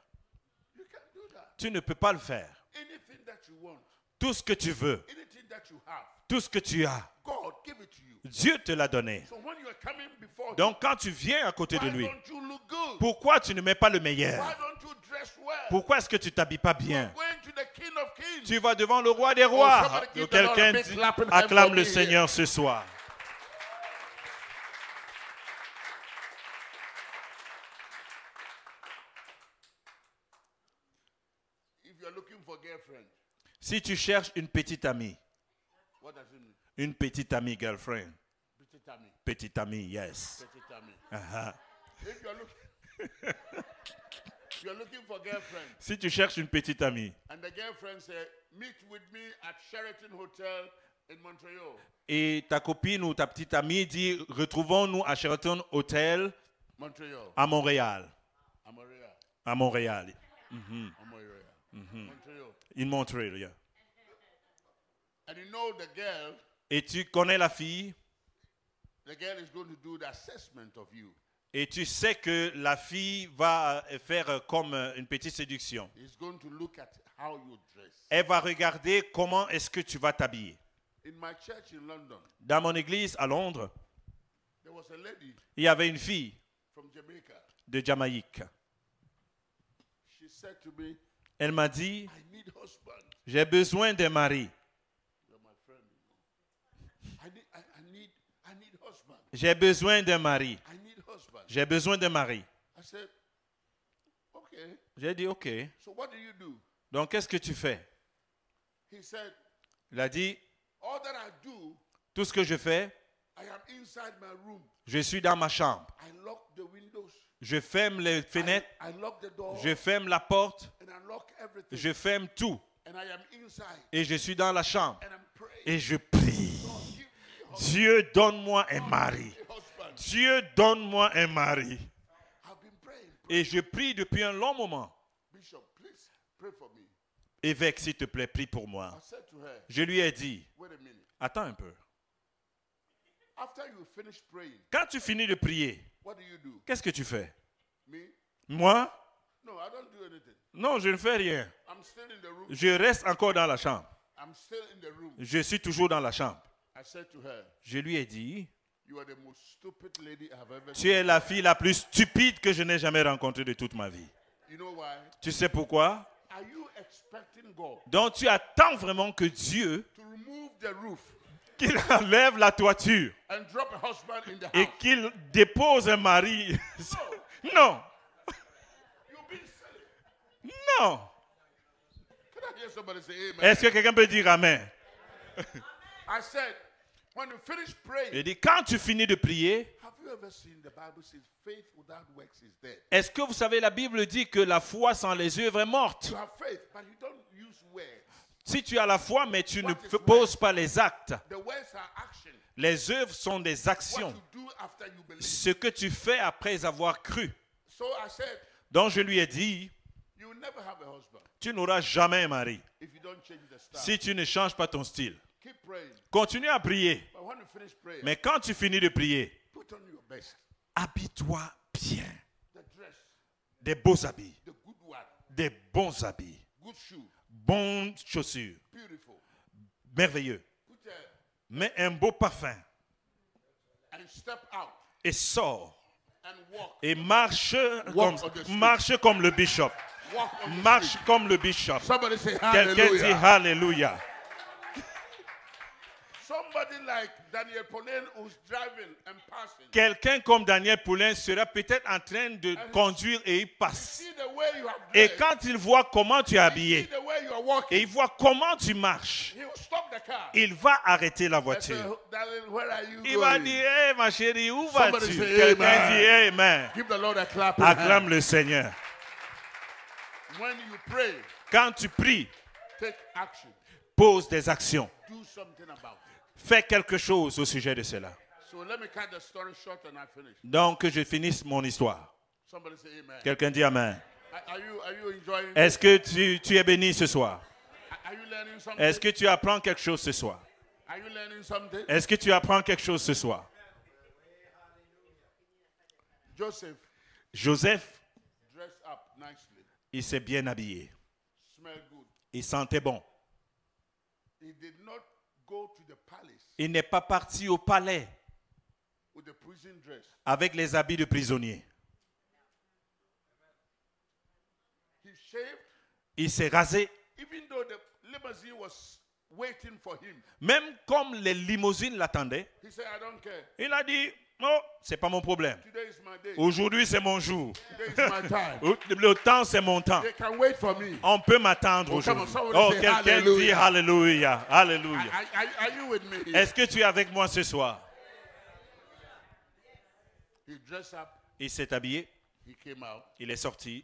You can't do that. Tu ne peux pas le faire. Anything that you want, Tout ce que tu veux, anything that you have, tout ce que tu as, God give it to you. Dieu te l'a donné. So when you are coming before Him, Donc quand tu viens à côté de why lui, don't you look good? pourquoi tu ne mets pas le Why meilleur? don't you dress well? Pourquoi est-ce que tu t'habilles pas bien? You're going to the King of Kings. Tu vas devant le roi des rois. somebody give the Quelqu'un Lord a big dit, clap and hand acclame for le me Seigneur ce soir. If you're looking for girlfriend, Si tu cherches une petite amie, what does it mean? une petite amie girlfriend, Petit ami. petite amie, yes. Petit ami. Uh-huh. If you're looking, if you're looking for girlfriend, Si tu cherches une petite amie and the girlfriend said, meet with me at Sheraton Hotel in Montreal. et ta copine ou ta petite amie dit retrouvons-nous à Sheraton Hotel Montreal. à Montréal. Amoria. À Montréal. Amoria. Montreal. In Montréal, yeah. And you know the girl Et tu connais la fille is going to do the assessment of you. et tu sais que la fille va faire comme une petite séduction. He's going to look at how you dress. Elle va regarder comment est-ce que tu vas t'habiller. In my church in London, Dans mon église à Londres, there was a lady il y avait une fille from Jamaica. de Jamaïque. She said to me, Elle m'a dit, I need husband. j'ai besoin d'un mari. You're my friend. I need husband. J'ai besoin d'un mari. I need husband. J'ai besoin d'un mari. I said, okay. J'ai dit, OK. So what do you do? Donc, qu'est-ce que tu fais? He said, Il a dit, all that I do, tout ce que je fais, I am inside my room. je suis dans ma chambre. I lock the windows. Je ferme les fenêtres, I lock the door. je ferme la porte, And I lock everything. je ferme tout. And I am inside. Et je suis dans la chambre. And I'm praying. Et je prie. Dieu, donne-moi un mari. Husband. Dieu, donne-moi un mari. I've been praying. Et je prie depuis un long moment. Bishop, please pray for me. Évêque, s'il te plaît, prie pour I moi. said to her, Je lui ai dit, wait a minute. attends un peu. After you finish praying, Quand tu finis de prier, what do you do? qu'est-ce que tu fais? Me? Moi? No, I don't do anything. Non, je ne fais rien. I'm still in the room. Je reste encore dans la chambre. I'm still in the room. Je suis toujours dans la chambre. I said to her, Je lui ai dit, you are the most stupid lady I've ever tu seen. es la fille la plus stupide que je n'ai jamais rencontrée de toute ma vie. You know why? Tu sais pourquoi? Are you expecting God Donc tu attends vraiment que Dieu, to remove the roof qu'il enlève la toiture and drop a husband in the et house? qu'il dépose un mari. Non, You've been silly. non. Can I hear somebody say amen? Est-ce que quelqu'un peut dire amen? I said, when you finish praying, Il dit, quand tu finis de prier, have you ever seen the Bible says faith without works is dead? est-ce que vous savez, la Bible dit que la foi sans les œuvres est morte. You have faith, but you don't use words. Si tu as la foi, mais tu ne What is poses pas les actes, The words are action. les œuvres sont des What actions. you do after you believe. Ce que tu fais après avoir cru. So I said, Donc je lui ai dit, you will never have a husband tu n'auras jamais un mari if you don't change the style. si tu ne changes pas ton style. Keep praying. Continue à prier. But when you finish praying, Mais quand tu finis de prier, put on your best. habille-toi bien. The dress, Des beaux habits, the good one, des bons habits, good shoe, bonnes chaussures, beautiful. merveilleux. Put Mets un beau parfum and step out et sors. and walk. Et marche on the street. marche comme le bishop. Walk on the Marche street. comme le bishop. Somebody say Quelqu'un dit hallelujah. Alléluia. Somebody like Daniel Ponen who's driving and passing. Quelqu'un comme Daniel Poulin sera peut-être en train de conduire et il passe. See the way you have Et dressed. quand il voit comment tu es See habillé the way you are et walking. il voit comment tu marches, He will stop the car. il va arrêter la I say, voiture. darling, where are you Il va going? dire, hé ma chérie, où Somebody vas-tu? say Quelqu'un amen. dit, Amen. Give the Lord a clap. Acclame le Seigneur. When you pray, Quand tu pries, take action. pose des actions. Do something about it. Fais quelque chose au sujet de cela. So let me cut the story short and I finish. Donc que je finisse mon histoire. Somebody say amen. Quelqu'un dit Amen. Are you enjoying it? Est-ce que tu es béni ce soir? Are you learning something? Est-ce que tu apprends quelque chose ce soir? Are you learning something? Est-ce que tu apprends quelque chose ce soir? Joseph Joseph, dressed up nicely, il s'est bien habillé. smelled good. Il sentait bon. He did not go to the palace Il n'est pas parti au palais with the prison dress. avec les habits de prisonnier. He shaved, Il s'est rasé. even though the limousine was waiting for him. Même comme les limousines l'attendaient, He said, I don't care. il a dit, oh, c'est pas mon problème. Today is my day. Aujourd'hui, c'est mon jour. Today is my time. Le temps, c'est mon temps. They can wait for me. On peut m'attendre Oh, come on, aujourd'hui. somebody Oh, say quelqu'un dit hallelujah. Alléluia. Alléluia. Are you with me here? Est-ce que tu es avec moi ce soir? He dressed up. Il s'est habillé. He came out. Il est sorti.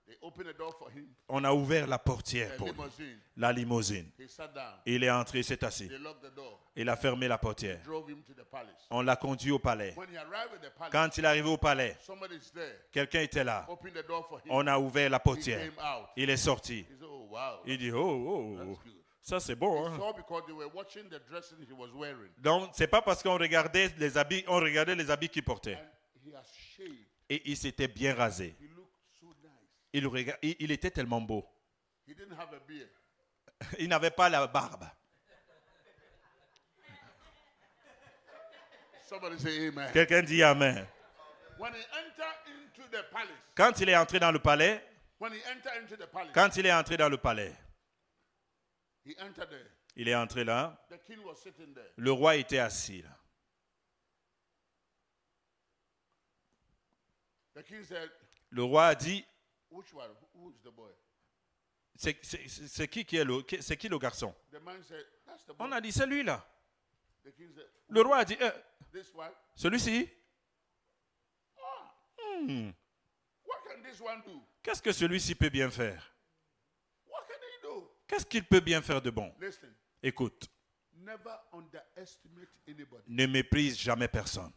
They opened the door for him. On a ouvert la portière A pour lui. limousine. La limousine. He sat down. Il est entré, il s'est assis. They locked the door. Il a fermé la portière. Drove him to the palace. On l'a conduit au palais. When he arrived at the palace, Quand il est arrivé au palais, somebody's there. quelqu'un était là. Opened the door for him. On a ouvert la He portière. came out. Il est sorti. He said, oh, wow. Il dit, oh, That's good. ça c'est bon. It's Hein? all because they were watching the dressing he was wearing. Donc, c'est pas parce qu'on regardait les habits, on regardait les habits qu'il portait. And he has shaved. Et il s'était bien rasé. He looked so nice. Il était tellement beau. He didn't have a beard. Il n'avait pas la barbe. Somebody say amen. Quelqu'un dit Amen. When he entered into the palace, Quand il est entré dans le palais, when he entered into the palace, quand il est entré dans le palais, he entered there. il est entré là. The king was sitting there. Le roi était assis là. The king said, Le roi a dit, which one? Who is the boy? c'est qui c'est qui le garçon? The man said, that's the boy. On a dit, c'est lui là. The king said, Le roi a dit, this one? celui-ci, What can this one do? qu'est-ce que celui-ci peut bien faire? What can he do? Qu'est-ce qu'il peut bien faire de bon? Listen, Écoute, never underestimate anybody. ne méprise jamais personne.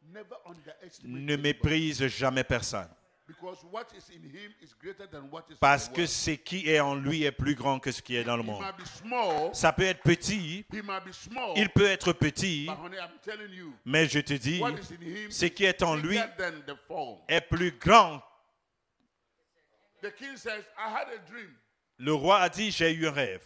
Never underestimate Ne anybody. méprise jamais personne. Because what is in him is greater than what is Parce in the que world. ce qui est en lui est plus grand que ce qui est dans le He monde. might be small. Ça peut être petit, He might be small. il peut être petit, But honey, I'm telling you, mais je te dis, what is in him ce qui est en lui bigger than the form. est plus grand. The king says, I had a dream. Le roi a dit, j'ai eu un rêve.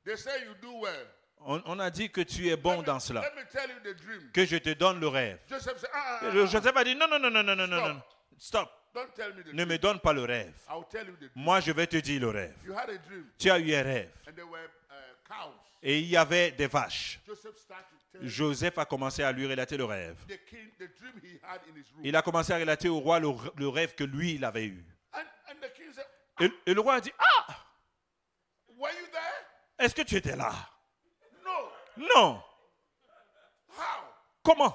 They say you do well. On a dit que tu es bon dans cela, Let me tell you the dream. que je te donne le rêve. Joseph said, Joseph a dit, non, non, non, non, non, non, non, non. Stop, don't tell me the ne dream. me donne pas le rêve. I'll tell you the dream. Moi, je vais te dire le rêve. You had a dream, Tu as eu un rêve. and there were cows. Et il y avait des vaches. Joseph started to tell Joseph a commencé à lui relater le rêve. the king the dream he had in his room. Il a commencé à relater au roi le rêve que lui, il avait eu. And the king said, Et le roi a dit, ah, were you there? est-ce que tu étais là? No. Non. How? Comment?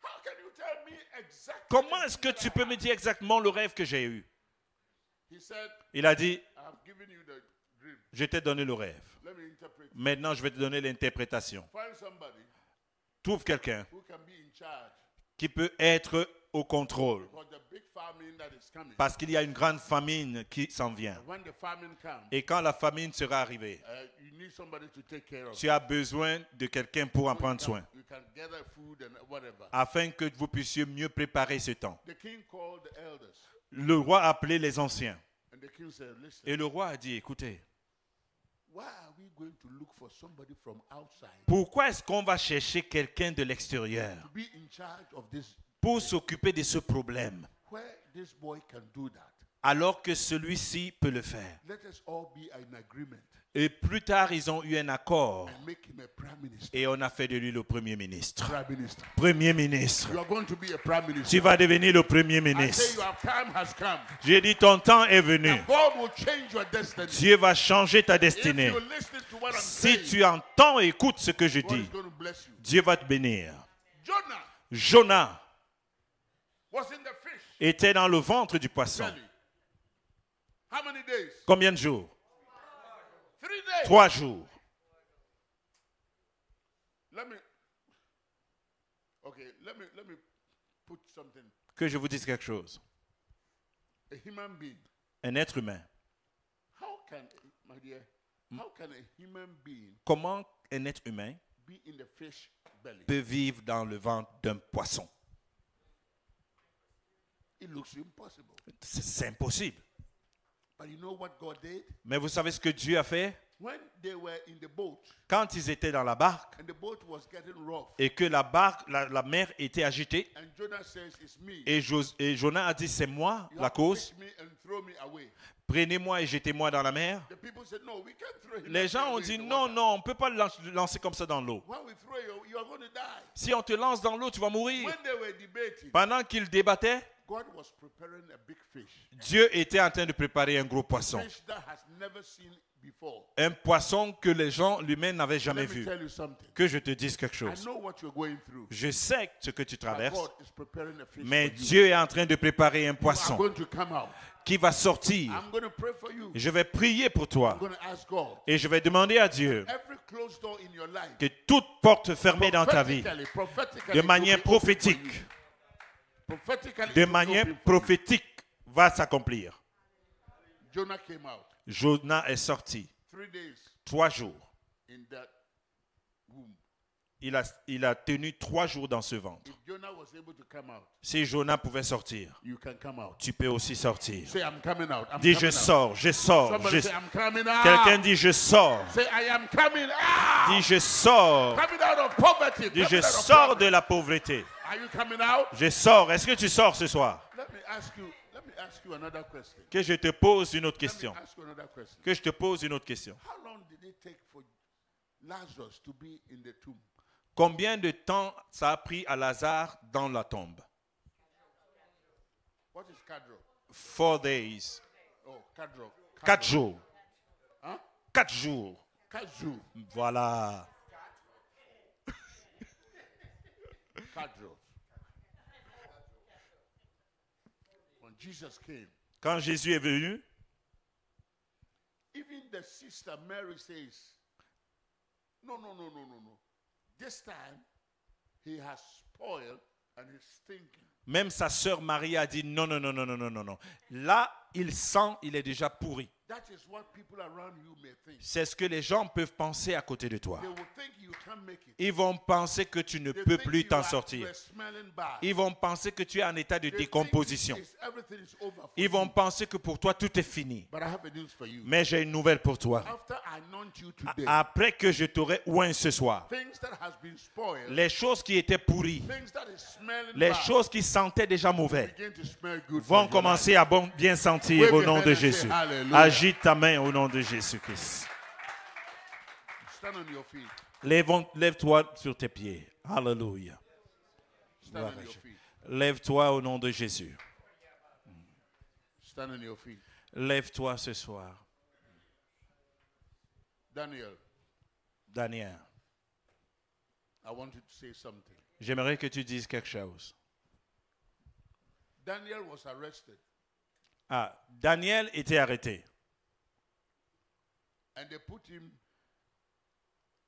How can you tell me exactly? Comment est-ce que tu peux me dire exactement le rêve que j'ai eu? He said, Il a dit, I have given you the dream. Je t'ai donné le rêve. Let me interpret. Maintenant, je vais te donner l'interprétation. Find somebody Trouve quelqu'un who can be in charge qui peut être au contrôle. for the big famine that is coming. Parce qu'il y a une grande famine qui s'en vient. When the famine comes, Et quand la famine sera arrivée, you need somebody to take care of. tu as besoin de quelqu'un pour en So prendre soin, you can gather food and whatever. afin que vous puissiez mieux préparer ce temps. The king called the elders, Le roi a appelé les anciens. and the king said, "Listen, Et le roi a dit, écoutez, why are we going to look for somebody from outside pourquoi est-ce qu'on va chercher quelqu'un de l'extérieur to be in charge of this, pour s'occuper de ce problème, where this boy can do that? alors que celui-ci peut le faire? Let us all be in agreement Et plus tard, ils ont eu un accord and make him a prime minister." et on a fait de lui le premier ministre. Prime minister. Premier ministre. You are going to be a prime minister. Tu vas devenir le premier I say ministre. your time has come. J'ai dit, ton temps est venu. And God will change your destiny. Dieu va changer ta If destinée. you listen to what I'm Si saying, tu entends et écoutes ce que je God is dis, going to bless you. Dieu va te bénir. Jonah Jonas was in the fish était dans le ventre du poisson. belly. How many days? Combien de jours? 3 days. 3 jours. Let me put something. Que je vous dise quelque chose. A human being. Un être humain. How can, my dear, how can a human being Comment un être humain be in the fish belly? peut vivre dans le ventre d'un poisson? It looks impossible. C'est impossible. But you know what God did? Mais vous savez ce que Dieu a fait? When they were in the boat Quand ils étaient dans la barque and the boat was getting rough, et que la barque, la mer était agitée, and Jonah says, "It's me. et Jonas a dit, c'est moi You la have to cause, pick me and throw me away." prenez-moi et jetez-moi dans la mer. The people said, "No, we can't throw him Les gens ont away dit, in the non, water. non, on ne peut pas le lancer comme ça dans l'eau. When we throw you, you are going to die." Si on te lance dans l'eau, tu vas mourir. When they were debating, Pendant qu'ils débattaient, God was preparing a big fish. Dieu était en train de préparer un gros poisson. Fish that has never seen before. Un poisson que les gens lui-même n'avaient jamais Let me vu. tell you something. Que je te dise quelque I chose. know what you're going through. Je sais ce que tu But traverses, God is preparing a fish mais for you. Dieu est en train de préparer un You are poisson going to come out. qui va sortir. I'm going to pray for you. Je vais prier pour I'm toi going to ask God. et je vais demander à Dieu Every closed door in your life, que toute porte fermée dans ta vie, prophetically, de it will manière be open for prophétique, you. Prophetically, de it will be manière open for you. prophétique, va s'accomplir. Jonah came out Jonas est sorti 3 days 3 jours. in that womb. Il a tenu 3 jours dans ce ventre. If Jonah was able to come out, Si Jonas pouvait sortir, you can come out. tu peux aussi sortir. Say, I'm coming out. I'm Dis, coming je out. sors, je sors. Somebody say, I'm coming out. Quelqu'un dit, je sors. Say, I am coming out. Dis, je sors. Coming out of poverty. Dis, Coming je out of sors poverty. de la pauvreté. Are you coming out? Je sors. Est-ce que tu sors ce soir? Let me ask you another question. Que je te pose une autre Let me question. ask you another question. Que je te pose une autre question. How long did it take for Lazarus to be in the tomb? Combien de temps ça a pris à Lazare dans la tombe? What is Kadro? 4 days. Oh, Kadro. 4 jours. Huh? 4 jours. Kadro. Voilà. Kadro. When Jesus came, Quand Jésus est venu, even the sister Mary says, no. This time, he has spoiled and he's stinking. même sa sœur Marie a dit non. Là, il sent, il est déjà pourri. That is what people around you may think. C'est ce que les gens peuvent penser à côté de toi. They will think you can't make it. Ils vont penser que tu ne They peux think plus you t'en are sortir. smelling bad. Ils vont penser que tu es en état de They think décomposition. everything is over for Ils vont you. penser que pour toi, tout est fini. But I have a news for you. Mais j'ai une nouvelle pour toi. After I anoint you today, Après que je t'aurai oint ce soir, things that has been spoiled, les choses qui étaient pourries, things that is smelling les bad, choses qui sentaient déjà mauvais, begin to smell good for vont your commencer life. à bien sentir au nom de Jésus. Hallelujah. Agite ta main au nom de Jésus-Christ. Stand on your feet. Lève-toi sur tes pieds. Alléluia. Stand on your feet. Lève-toi au nom de Jésus. Stand on your feet. Lève-toi ce soir. Daniel, Daniel, I want you to say something. j'aimerais que tu dises quelque chose. Daniel was arrested. Daniel était arrêté. And they put him,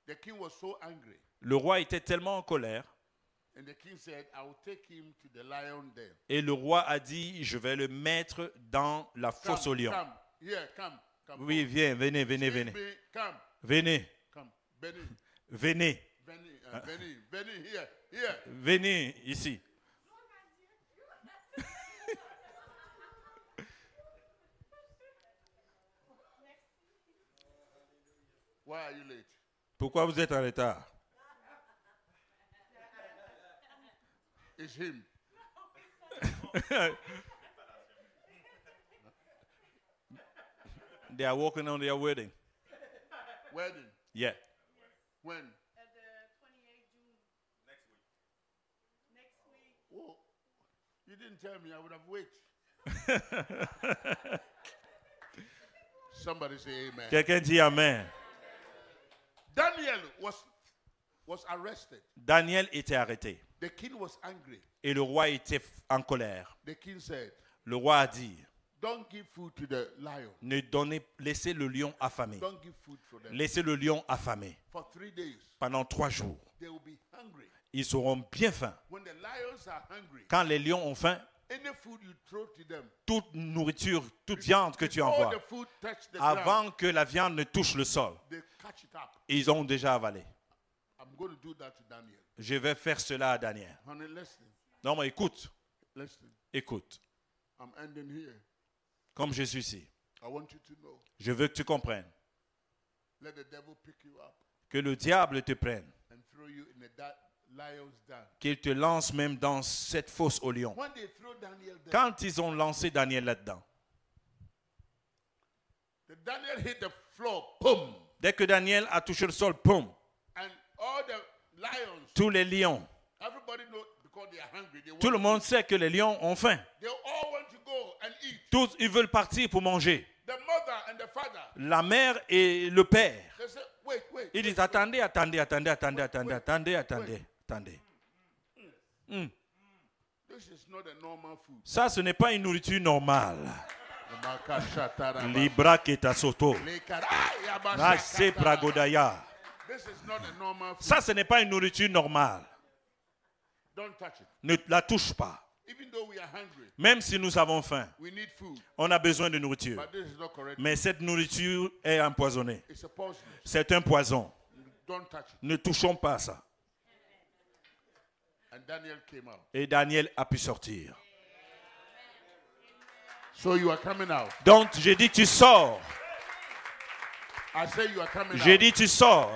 the king was so angry. Le roi était tellement en colère. And the king said, I will take him to the lion den. Et le roi a dit, je vais le mettre dans la fosse au lion. Come, here, come. Oui, viens, venez. Come, Venez, come. Benny, venez, here. venez ici. Why are you late? Pourquoi vous êtes en retard? It's him. They are working on their wedding. Wedding. Yeah. When? At the 28th June. Next week. Oh, you didn't tell me. I would have waited. Somebody say amen. Quelqu'un dit Amen. Daniel was arrested. Daniel était arrêté. The king was angry. Et le roi était en colère. The king said, Le roi a dit, don't give food to the lion. laissez le lion affamé. Don't give food for them. Laissez le lion affamé. For 3 days, Pendant 3 jours. they will be hungry. Ils seront bien faim. When the lions are hungry, Quand les lions ont faim, any food you throw to them, toute nourriture, toute viande que tu before envoies, the food touch the ground, avant que la viande ne touche le sol, they catch it up. ils ont déjà avalé. I'm going to do that to Daniel. Je vais faire cela à Daniel. Honey, listen. Non, mais écoute, Listen. écoute. I'm ending here. Comme je suis ici, I want you to know. je veux que tu comprennes Let the devil pick you up que le diable te prenne, and throw you in the lion's den. qu'il te lance même dans cette fosse au lion. When they throw Daniel there, Quand ils ont lancé Daniel là-dedans, the Daniel hit the floor, boom, dès que Daniel a touché le sol, poum, and all the lions, tous les lions, everybody knows because they are hungry. They, tout le want monde sait que les lions ont faim. they all want to go and eat. Tous, ils veulent partir pour manger. The mother and the father, La mère et le père. they say, wait. Ils disent, attendez. This is not a normal food. Ça, ce n'est pas une nourriture normale. Libra ketasoto. Rase pragodaya. This is not a normal food. Ça, ce n'est pas une nourriture normale. Don't touch it. Ne la touche pas. Even though we are hungry, Même si nous avons faim, we need food. on a besoin de nourriture. But this is not correct. Mais cette nourriture est empoisonnée. It's a poison. C'est un poison. Don't touch it. Ne touchons pas ça. And Daniel came out. Et Daniel a pu sortir. So you are coming out. Donc, j'ai dit, tu sors. I say you are coming J'ai out. dit, tu sors.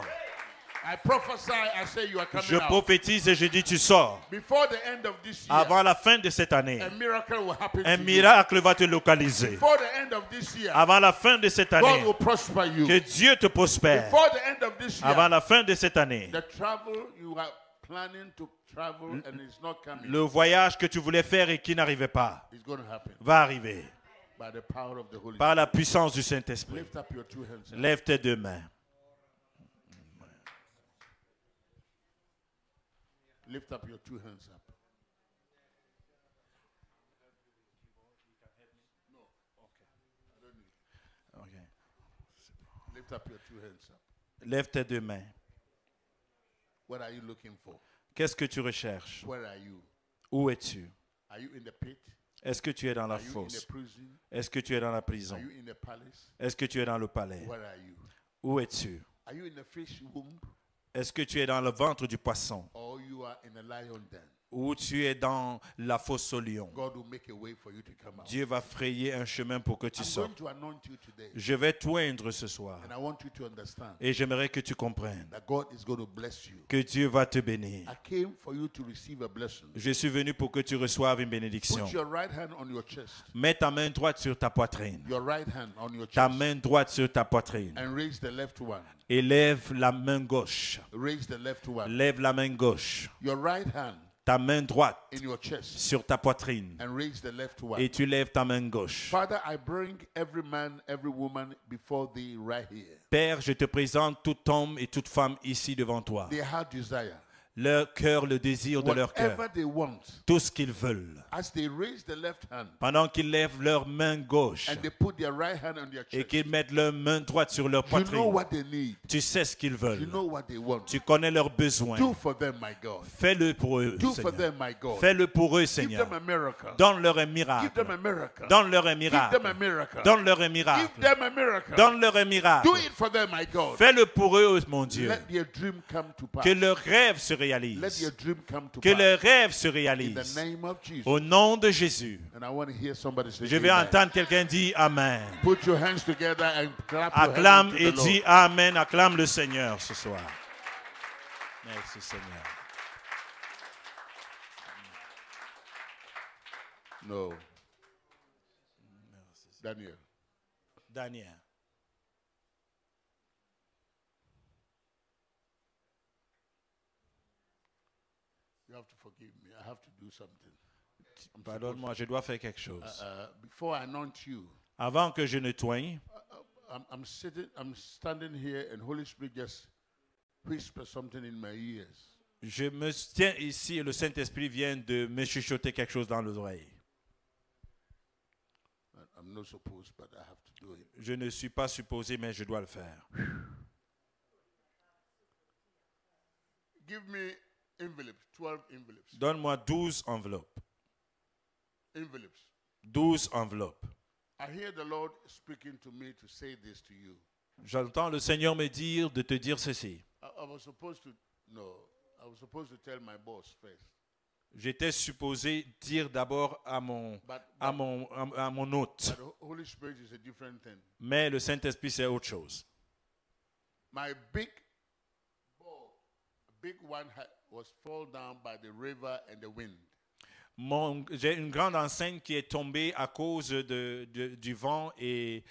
I prophesy, I say you are coming Je out. prophétise et je dis, tu sors. Before the end of this year, Avant la fin de cette année, a miracle will happen un to you. miracle va te localiser. Before the end of this year, Avant la fin de cette God année, will prosper you. que Dieu te prospère. Before the end of this Avant year, la fin de cette année, the travel you are planning to travel and it's not coming, le voyage que tu voulais faire et qui n'arrivait pas, is going to happen va arriver. by the power of the Holy Spirit. Par la puissance du Saint-Esprit. Lift up your two hands. Lève tes deux mains. Lift up your two hands up. No. Okay. I don't need. Ok. Lift up your two hands up. Lève tes deux mains. What are you looking for? Qu'est-ce que tu recherches? Where are you? Où es-tu? Are you in the pit? Est-ce que tu es dans la Are you in the fosse? prison? Est-ce que tu es dans la prison? Are you in the palace? Est-ce que tu es dans le palais? Where are you? Où es-tu? Are you in the fish womb Est-ce que tu es dans le ventre du poisson? or you are in a lion den? Ou tu es dans la fosse au lion? God will make a way for you to come out. Dieu va frayer un chemin pour que tu I'm sortes. going to anoint you today. Je vais t'oindre ce soir. And I want you to understand Et j'aimerais que tu comprennes that God is going to bless you. que Dieu va te bénir. I came for you to receive a blessing. Je suis venu pour que tu reçoives une bénédiction. Put your right hand on your chest. Mets ta main droite sur ta poitrine. Your right hand on your Ta chest. main droite sur ta poitrine. And raise the left one. Et lève la main gauche. Raise the left one. Lève la main gauche. Your right hand Ta main droite in your chest. sur ta poitrine. And raise the left one. Et tu lèves ta main gauche. Father, I bring every man, every woman before thee right here. Père, je te présente tout homme et toute femme ici devant toi. Their heart desire leur cœur, le désir de leur cœur, whatever they want, tout ce qu'ils veulent. as they raise the left hand Pendant qu'ils lèvent leur main gauche and they put their right hand on their et chest, qu'ils mettent leur main droite sur leur you know poitrine, what they need. tu sais ce qu'ils You veulent. know what they want. Tu connais leurs besoins. Do for them, my God. Fais-le pour eux, Do for Seigneur. them, my God. Fais-le pour eux, Give them Seigneur. a miracle. Donne-leur un Give miracle. them a miracle. Donne-leur un Give them a miracle. miracle. Donne-leur un Give miracle. them a miracle. Donne-leur un miracle. Do it for them, my God. Fais-le pour eux, mon Dieu. Let their dream come to pass. Que leur rêve se Let réalise. their dream come to Que pass. leur rêve se In the réalise. name of Jesus. Au nom de Jésus. And I want to hear somebody say Je vais amen. entendre quelqu'un dire Amen. Put your hands together and clap your Acclame hands et to the dis Lord. Amen. Acclame le Seigneur ce soir. Merci Seigneur. No. Daniel. Daniel. You have to forgive me. I have to do something. Pardonne-moi, je dois faire quelque chose. Before I anoint you, Avant que je ne toigne, I'm standing here, and Holy Spirit just whisper something in my ears. je me tiens ici et le Saint-Esprit vient de me chuchoter quelque chose dans l'oreille. I'm not supposed, but I have to do it. Je ne suis pas supposé, mais je dois le faire. Give me envelopes, 12 envelopes. Donne-moi 12 enveloppes. Envelopes. 12 enveloppes. I hear the Lord speaking to me to say this to you. J'entends le Seigneur me dire de te dire ceci. I was supposed to, I was supposed to tell my boss first. J'étais supposé dire d'abord à mon hôte. But the Holy Spirit is a different thing. Mais le Saint-Esprit, c'est autre chose. My big ball, a big one, was fall down by the river and the wind. J'ai une grande enceinte qui est tombée à cause du vent et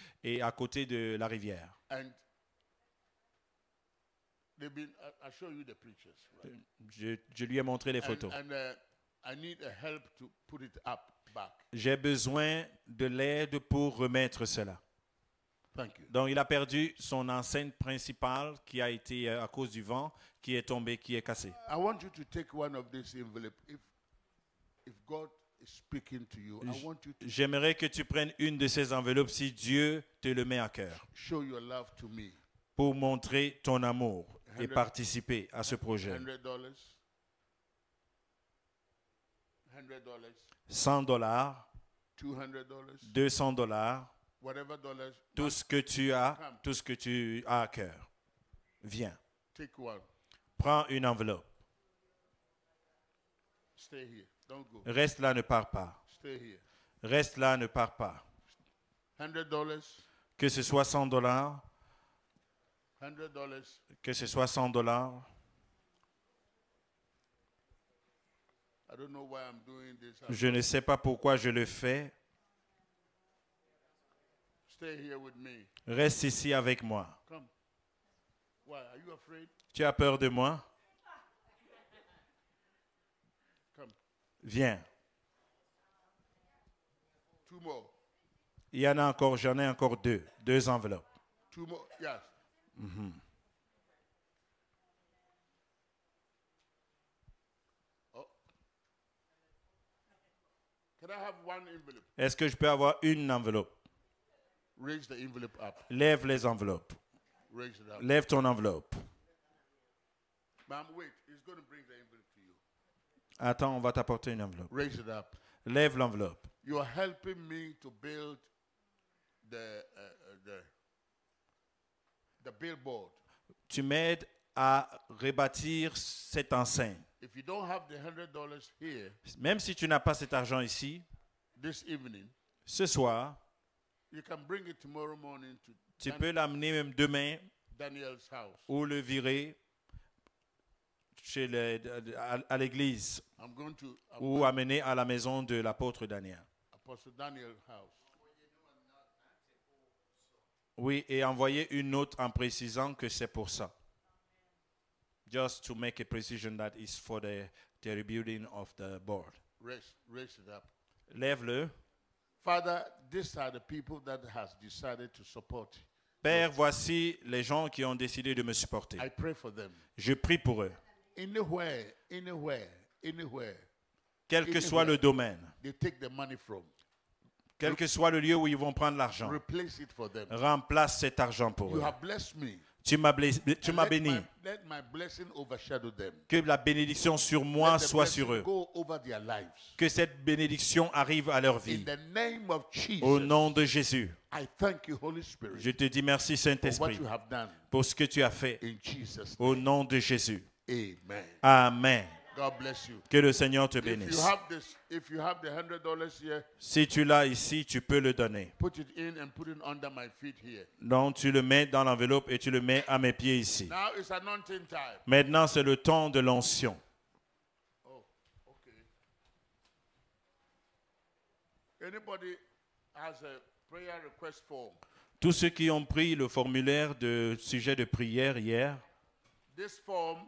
à côté de la rivière. And they've been, I'll show you the pictures. Right? Je lui ai montré les photos. And I need a help to put it up back. J'ai besoin de l'aide pour remettre cela. Thank you. Donc, il a perdu son enceinte principale qui a été, à cause du vent, qui est tombée, qui est cassée. I want you to take one of these envelopes. If God is speaking to you, I want you to J'aimerais que tu prennes une de ces enveloppes si Dieu te le met à cœur show your love to me. pour montrer ton amour et 100 participer à ce projet. $100. $100. $100, $200. $200, Whatever dollars. tout ce que tu as, tout ce que tu as à cœur. Viens, Take one. prends une enveloppe. Stay here. Don't go. Reste là, ne pars pas. Stay here. Reste là, ne pars pas. $100. Que ce soit $100, $100. que ce soit $100. I don't know why I'm doing this. Je ne sais pas pourquoi je le fais. Stay here with me. Reste ici avec moi. Come. Why? Are you afraid? Tu as peur de moi? Come. Viens. 2 more. Il y en a encore, j'en ai encore deux enveloppes. 2 more. Yes. Oh. Can I have one envelope? Est-ce que je peux avoir une enveloppe? Raise the envelope up. Lève les enveloppes. Raise it up. Lève ton enveloppe. Ma'am, wait. He's going to bring the envelope to you. Attends, on va t'apporter une enveloppe. Raise it up. Lève l'enveloppe. You are helping me to build the billboard. Tu m'aides à rebâtir cette enceinte. If you don't have the $100 here Même si tu n'as pas cet argent ici, this evening, ce soir, you can bring it tomorrow morning to tu peux l'amener même demain Daniel's house. ou le virer à l'église I'm ou amener à la maison de l'apôtre Daniel. Apostle Daniel's house. Oui, et envoyer une note en précisant que c'est pour ça. Just to make a precision that is for the rebuilding of the board. Raise it up. Lève-le. Father, these are the people that has decided to support. Père, voici les gens qui ont décidé de me supporter. I pray for them. Je prie pour eux. anywhere, Quel que soit le domaine, they take the money from. quel que soit le lieu où ils vont prendre l'argent, Replace it for them. remplace cet argent pour You eux. have blessed me. Tu m'as béni. Let my blessing overshadow them. Que la bénédiction sur moi Let the soit blessing sur eux. go over their lives. Que cette bénédiction arrive à leur In vie. the name of Jesus, Au nom de Jésus, I thank you, Holy Spirit, je te dis merci for what Saint-Esprit you have done. pour ce que tu as fait. In Jesus' Au name, nom de Jésus. amen. Amen. God bless you. Que le Seigneur te If you bénisse. have this, if you have the $100 here, Si tu l'as ici, tu peux le donner. put it in and put it under my feet here. Donc tu le mets dans l'enveloppe et tu le mets à mes pieds ici. Now it's anointing time. Maintenant, c'est le temps de l'onction. Oh, okay. Anybody has a prayer request form? Tous ceux qui ont pris le formulaire de sujet de prière hier, This form,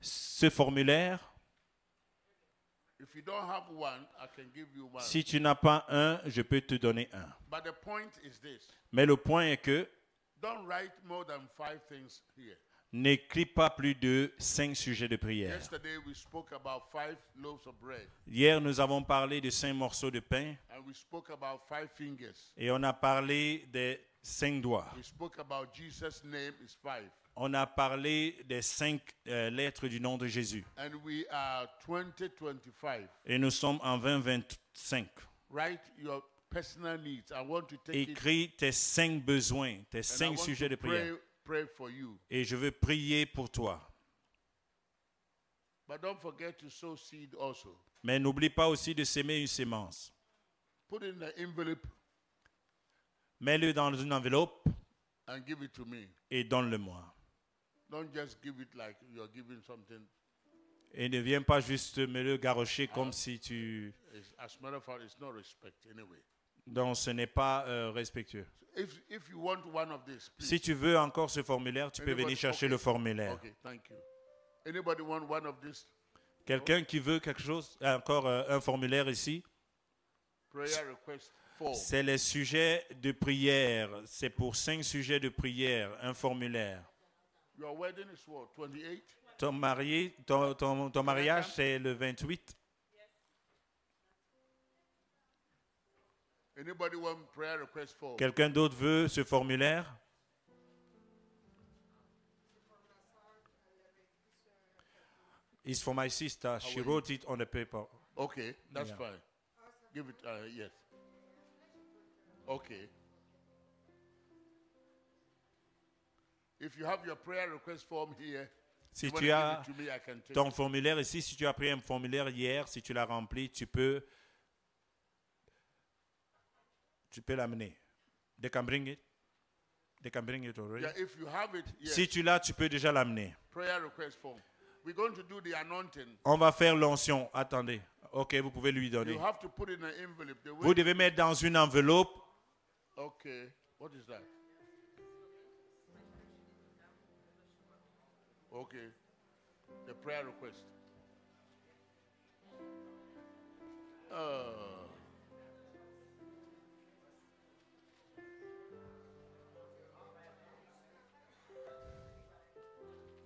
ce formulaire, if you don't have one, I can give you one. si tu n'as pas un, je peux te donner un. But the point is this. Mais le point est que Don't write more than 5 things here. n'écris pas plus de 5 sujets de prière. Yesterday we spoke about 5 loaves of bread, Hier, nous avons parlé de 5 morceaux de pain and we spoke about 5 fingers. et on a parlé des 5 doigts. We spoke about Jesus' name is 5. On a parlé des 5 lettres du nom de Jésus. And we are 2025. Et nous sommes en 2025. Write your personal needs. I want to take it Écris tes 5 besoins, tes and I 5 want sujets de to prière. pray for you. Et je veux prier pour toi. But don't forget to sow seed also. Mais n'oublie pas aussi de s'aimer une sémence. Put in the envelope Mets-le dans une enveloppe and give it to me. et donne-le-moi. Don't just give it like you're giving something. Et ne viens pas juste me le garrocher comme si tu... As a matter of fact, it's not respect anyway. Donc ce n'est pas respectueux. If you want one of these, please. Si tu veux encore ce formulaire, tu peux venir chercher le formulaire. Okay, thank you. Anybody want one of these? Quelqu'un qui veut quelque chose, encore un formulaire ici, Prayer request 4. c'est les sujets de prière. C'est pour 5 sujets de prière, un formulaire. Your wedding is what? 28? Ton mariage, c'est le 28. Anybody want prayer request 4? Quelqu'un d'autre veut ce formulaire? It's for my sister. She wrote it on the paper. Okay, that's Yeah. fine. Give it, yes. Okay. If you have your prayer request form here, Si you wanna tu give as it to me, I can take ton it. formulaire ici, si tu as pris un formulaire hier, si tu l'as rempli, tu peux l'amener. They can bring it. They can bring it already. Yeah, if you have it, yes. Si tu l'as, tu peux déjà l'amener. Prayer request form. We're going to do the anointing. On va faire l'onction. Attendez. Ok, vous pouvez lui donner. You have to put it in an envelope. The way Vous devez mettre dans une enveloppe. Okay. What is that? Okay. The prayer request.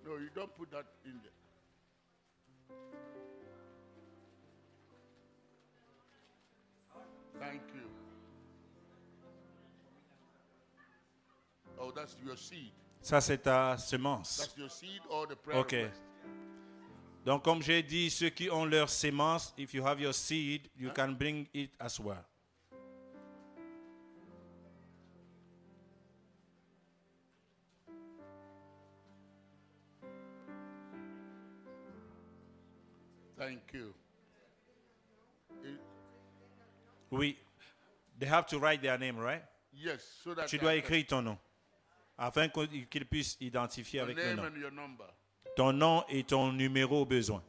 No, you don't put that in there. Thank you. Oh, that's your seed. Ça, c'est ta semence. That's your seed or the prayer Okay. request. Donc, comme j'ai dit, ceux qui ont leur semence, if you have your seed, you can bring it as well. Thank you. Oui. They have to write their name, right? Yes, so that Tu I dois can- écrire ton nom, afin qu'ils puissent identifier your avec le name nom. and your number. Ton nom et ton numéro au besoin.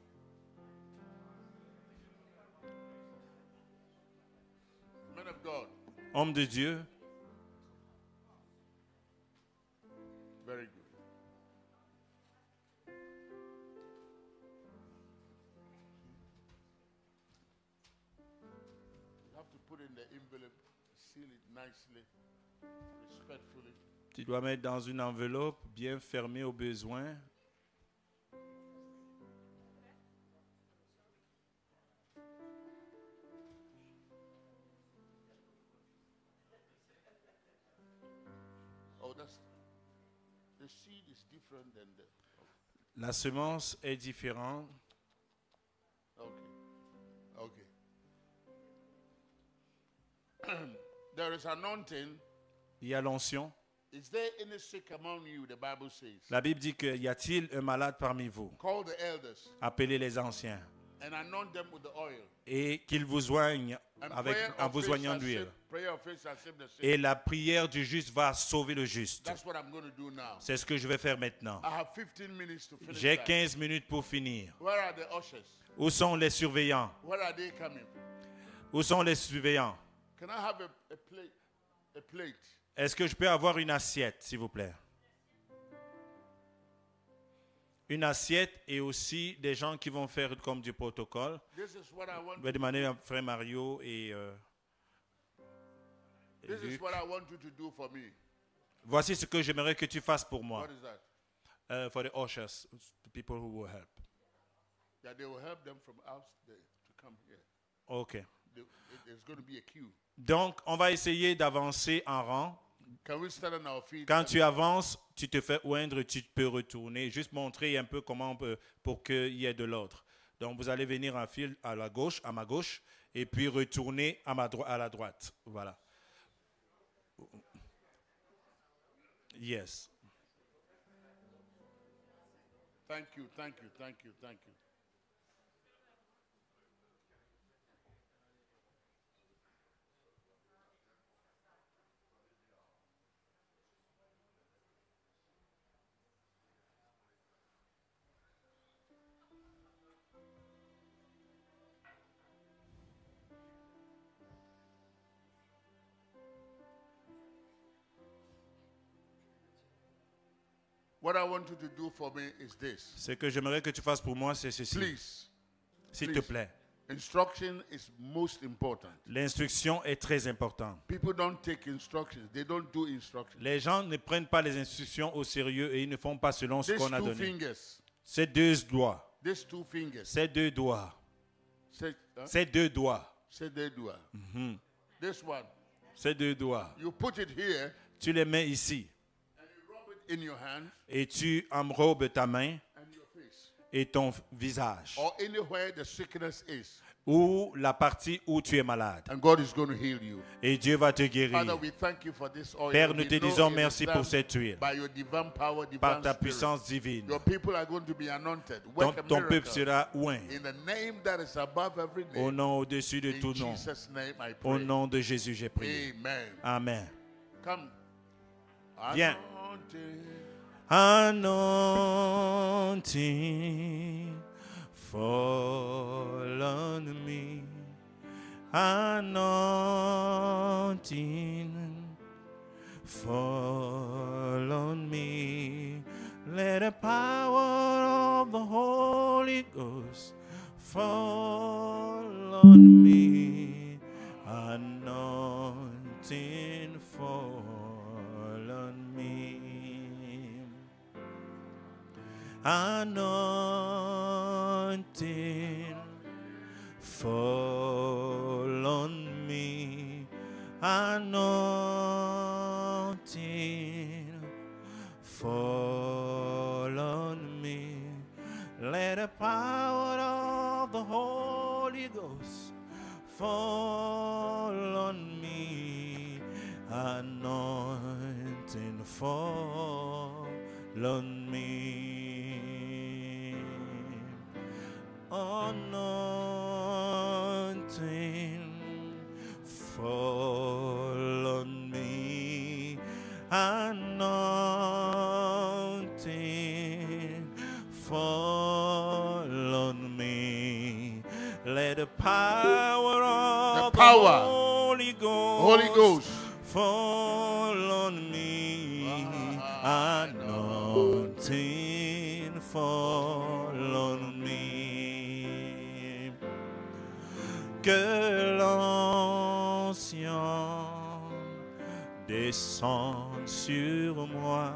Man of God, Homme de Dieu, very good. You have to put in the envelope, seal it nicely, respectfully. tu dois mettre dans une enveloppe bien fermée au besoin. the seed is different than the. La semence est différente. Okay. There is anointing. Il y a l'onction. Is there any sick among you? The Bible says. La Bible dit que y a-t-il un malade parmi vous? Call the elders Appelez les anciens and anoint them with the oil. et qu'ils vous joignent And en vous joignant d'huile. prayer of faith shall save the sick. Et la prière du juste va sauver le juste. That's what I'm going to do now. C'est ce que je vais faire maintenant. I have 15 minutes to finish. J'ai that. 15 minutes pour finir. Where are the ushers? Où sont les surveillants? Where are they coming? Où sont les surveillants? Can I have a plate? A plate. Est-ce que je peux avoir une assiette, s'il vous plaît? Une assiette et aussi des gens qui vont faire comme du protocole. This is what I want. Je vais demander à frère Mario et This is Luc. what I want you to do for me. Voici ce que j'aimerais que tu fasses pour moi. What is that? For the ushers, the people who will help. That they will help them from out there to come here. OK. There's going to be a queue. Donc, on va essayer d'avancer en rang. Can we stand on our feet? Quand tu avances, tu te fais oindre, tu peux retourner. Juste montrer un peu comment on peut, pour qu'il y ait de l'ordre. Donc, vous allez venir en file à la gauche, à ma gauche, et puis retourner à la droite. Voilà. Yes. Thank you, thank you, thank you, thank you. What I want you to do for me is this. Ce que j'aimerais que tu fasses pour moi, c'est ceci. Please, S'il te please. plaît. Instruction is most important. L'instruction est très importante. People don't take instructions. They don't do instructions. Les gens ne prennent pas les instructions au sérieux et ils ne font pas selon ce These qu'on a two donné. fingers. Ces deux doigts. These two fingers. Ces deux doigts. Say, Ces deux doigts. say they do. This one. Ces deux doigts. You put it here Tu les mets ici and you rub it in your hand et tu enrobes ta main and your face. et ton visage Or anywhere the sickness is. ou la partie où tu es malade. And God is going to heal you. Et Dieu va te Father, guérir. we thank you for this oil. Père, nous We te know disons it is merci done pour cette huile. By your divine power, Par divine ta spirit. puissance divine. Your people are going to be anointed. Ton, Work a ton peuple miracle. sera oint. In the name that is above every Au name. nom au-dessus de In tout nom. Jesus' name I Au pray. nom de Jésus, j'ai prié. Amen. Amen. Come. Viens. Anointed. Anointing fall on me. Anointing fall on me. Let the power of the Holy Ghost fall on me. Anointing fall on me. Anointing fall on me. Anointing fall on me. Let the power of the Holy Ghost fall on me. Anointing fall on me. Anointing fall on me. Anointing fall on me. Let the power of the power. Holy Ghost, Holy Ghost. fall on me. Anointing fall on me. Que l'ancien descende sur moi.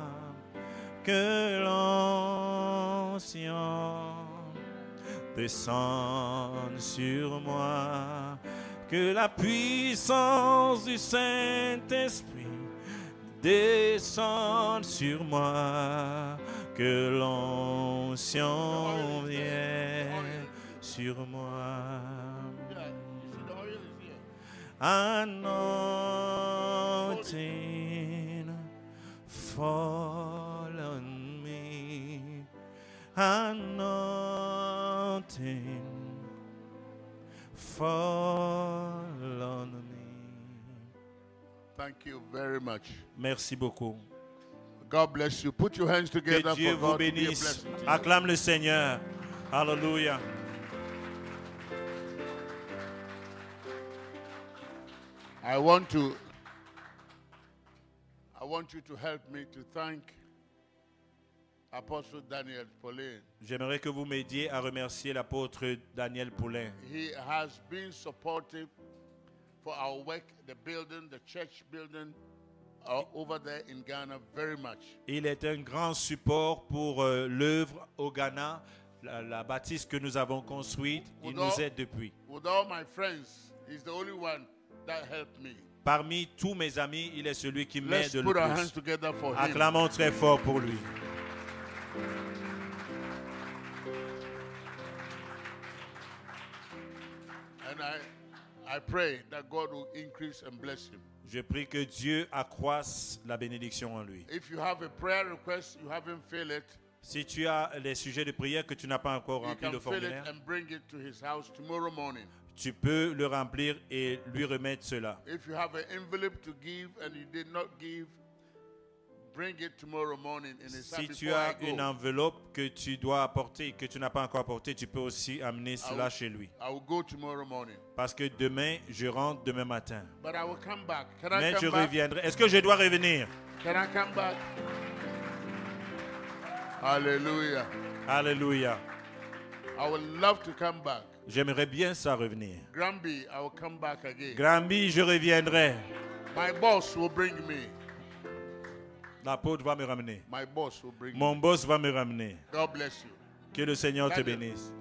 Que l'ancien descende sur moi. Que la puissance du Saint-Esprit descende sur moi, que l'onction vienne sur moi. Yeah, you see the oil is here. Anointing fall on me. Anointing fall on me. Thank you very much. Merci beaucoup. God bless you. Put your hands together Que Dieu for vous God to be a bénisse. blessing to you. Acclame le Seigneur. Alléluia. I want you to help me to thank Apostle Daniel Paulin. J'aimerais que vous m'aidiez à remercier l'apôtre Daniel Poulin. He has been supportive for our work, the building, the church building over there in Ghana very much. Il est un grand support pour l'œuvre au Ghana, la bâtisse que nous avons construite. Il nous aide depuis. With all my friends, he's the only one that helped me. Parmi tous mes amis, il est celui qui m'aide Let's le put our hands plus. together for him. Acclamons très fort pour lui. And I pray that God will increase and bless him. Je prie que Dieu accroisse la bénédiction en lui. If you have a prayer request, you haven't filled it, Si tu as les sujets de prière que tu n'as pas encore you rempli can le fill it formulaire, and bring it to his house tomorrow morning. tu peux le remplir et lui remettre cela. If you have an envelope to give and you did not give, bring it tomorrow morning in his Si house tu before I as go. une enveloppe que tu dois apporter et que tu n'as pas encore apportée, tu peux aussi amener cela chez lui. I will go tomorrow morning. Parce que demain, je rentre demain matin. But I will come back. Can I Mais je come back? reviendrai. Est-ce que je dois revenir? Can I come back? Hallelujah. Alléluia. I would love to come back. J'aimerais bien ça revenir. Granby, I will come back again. Granby, je reviendrai. My boss will bring me. L'apôtre va me ramener. My boss will bring me. Mon boss va me ramener. God bless you. Que le Seigneur te Daniel. bénisse.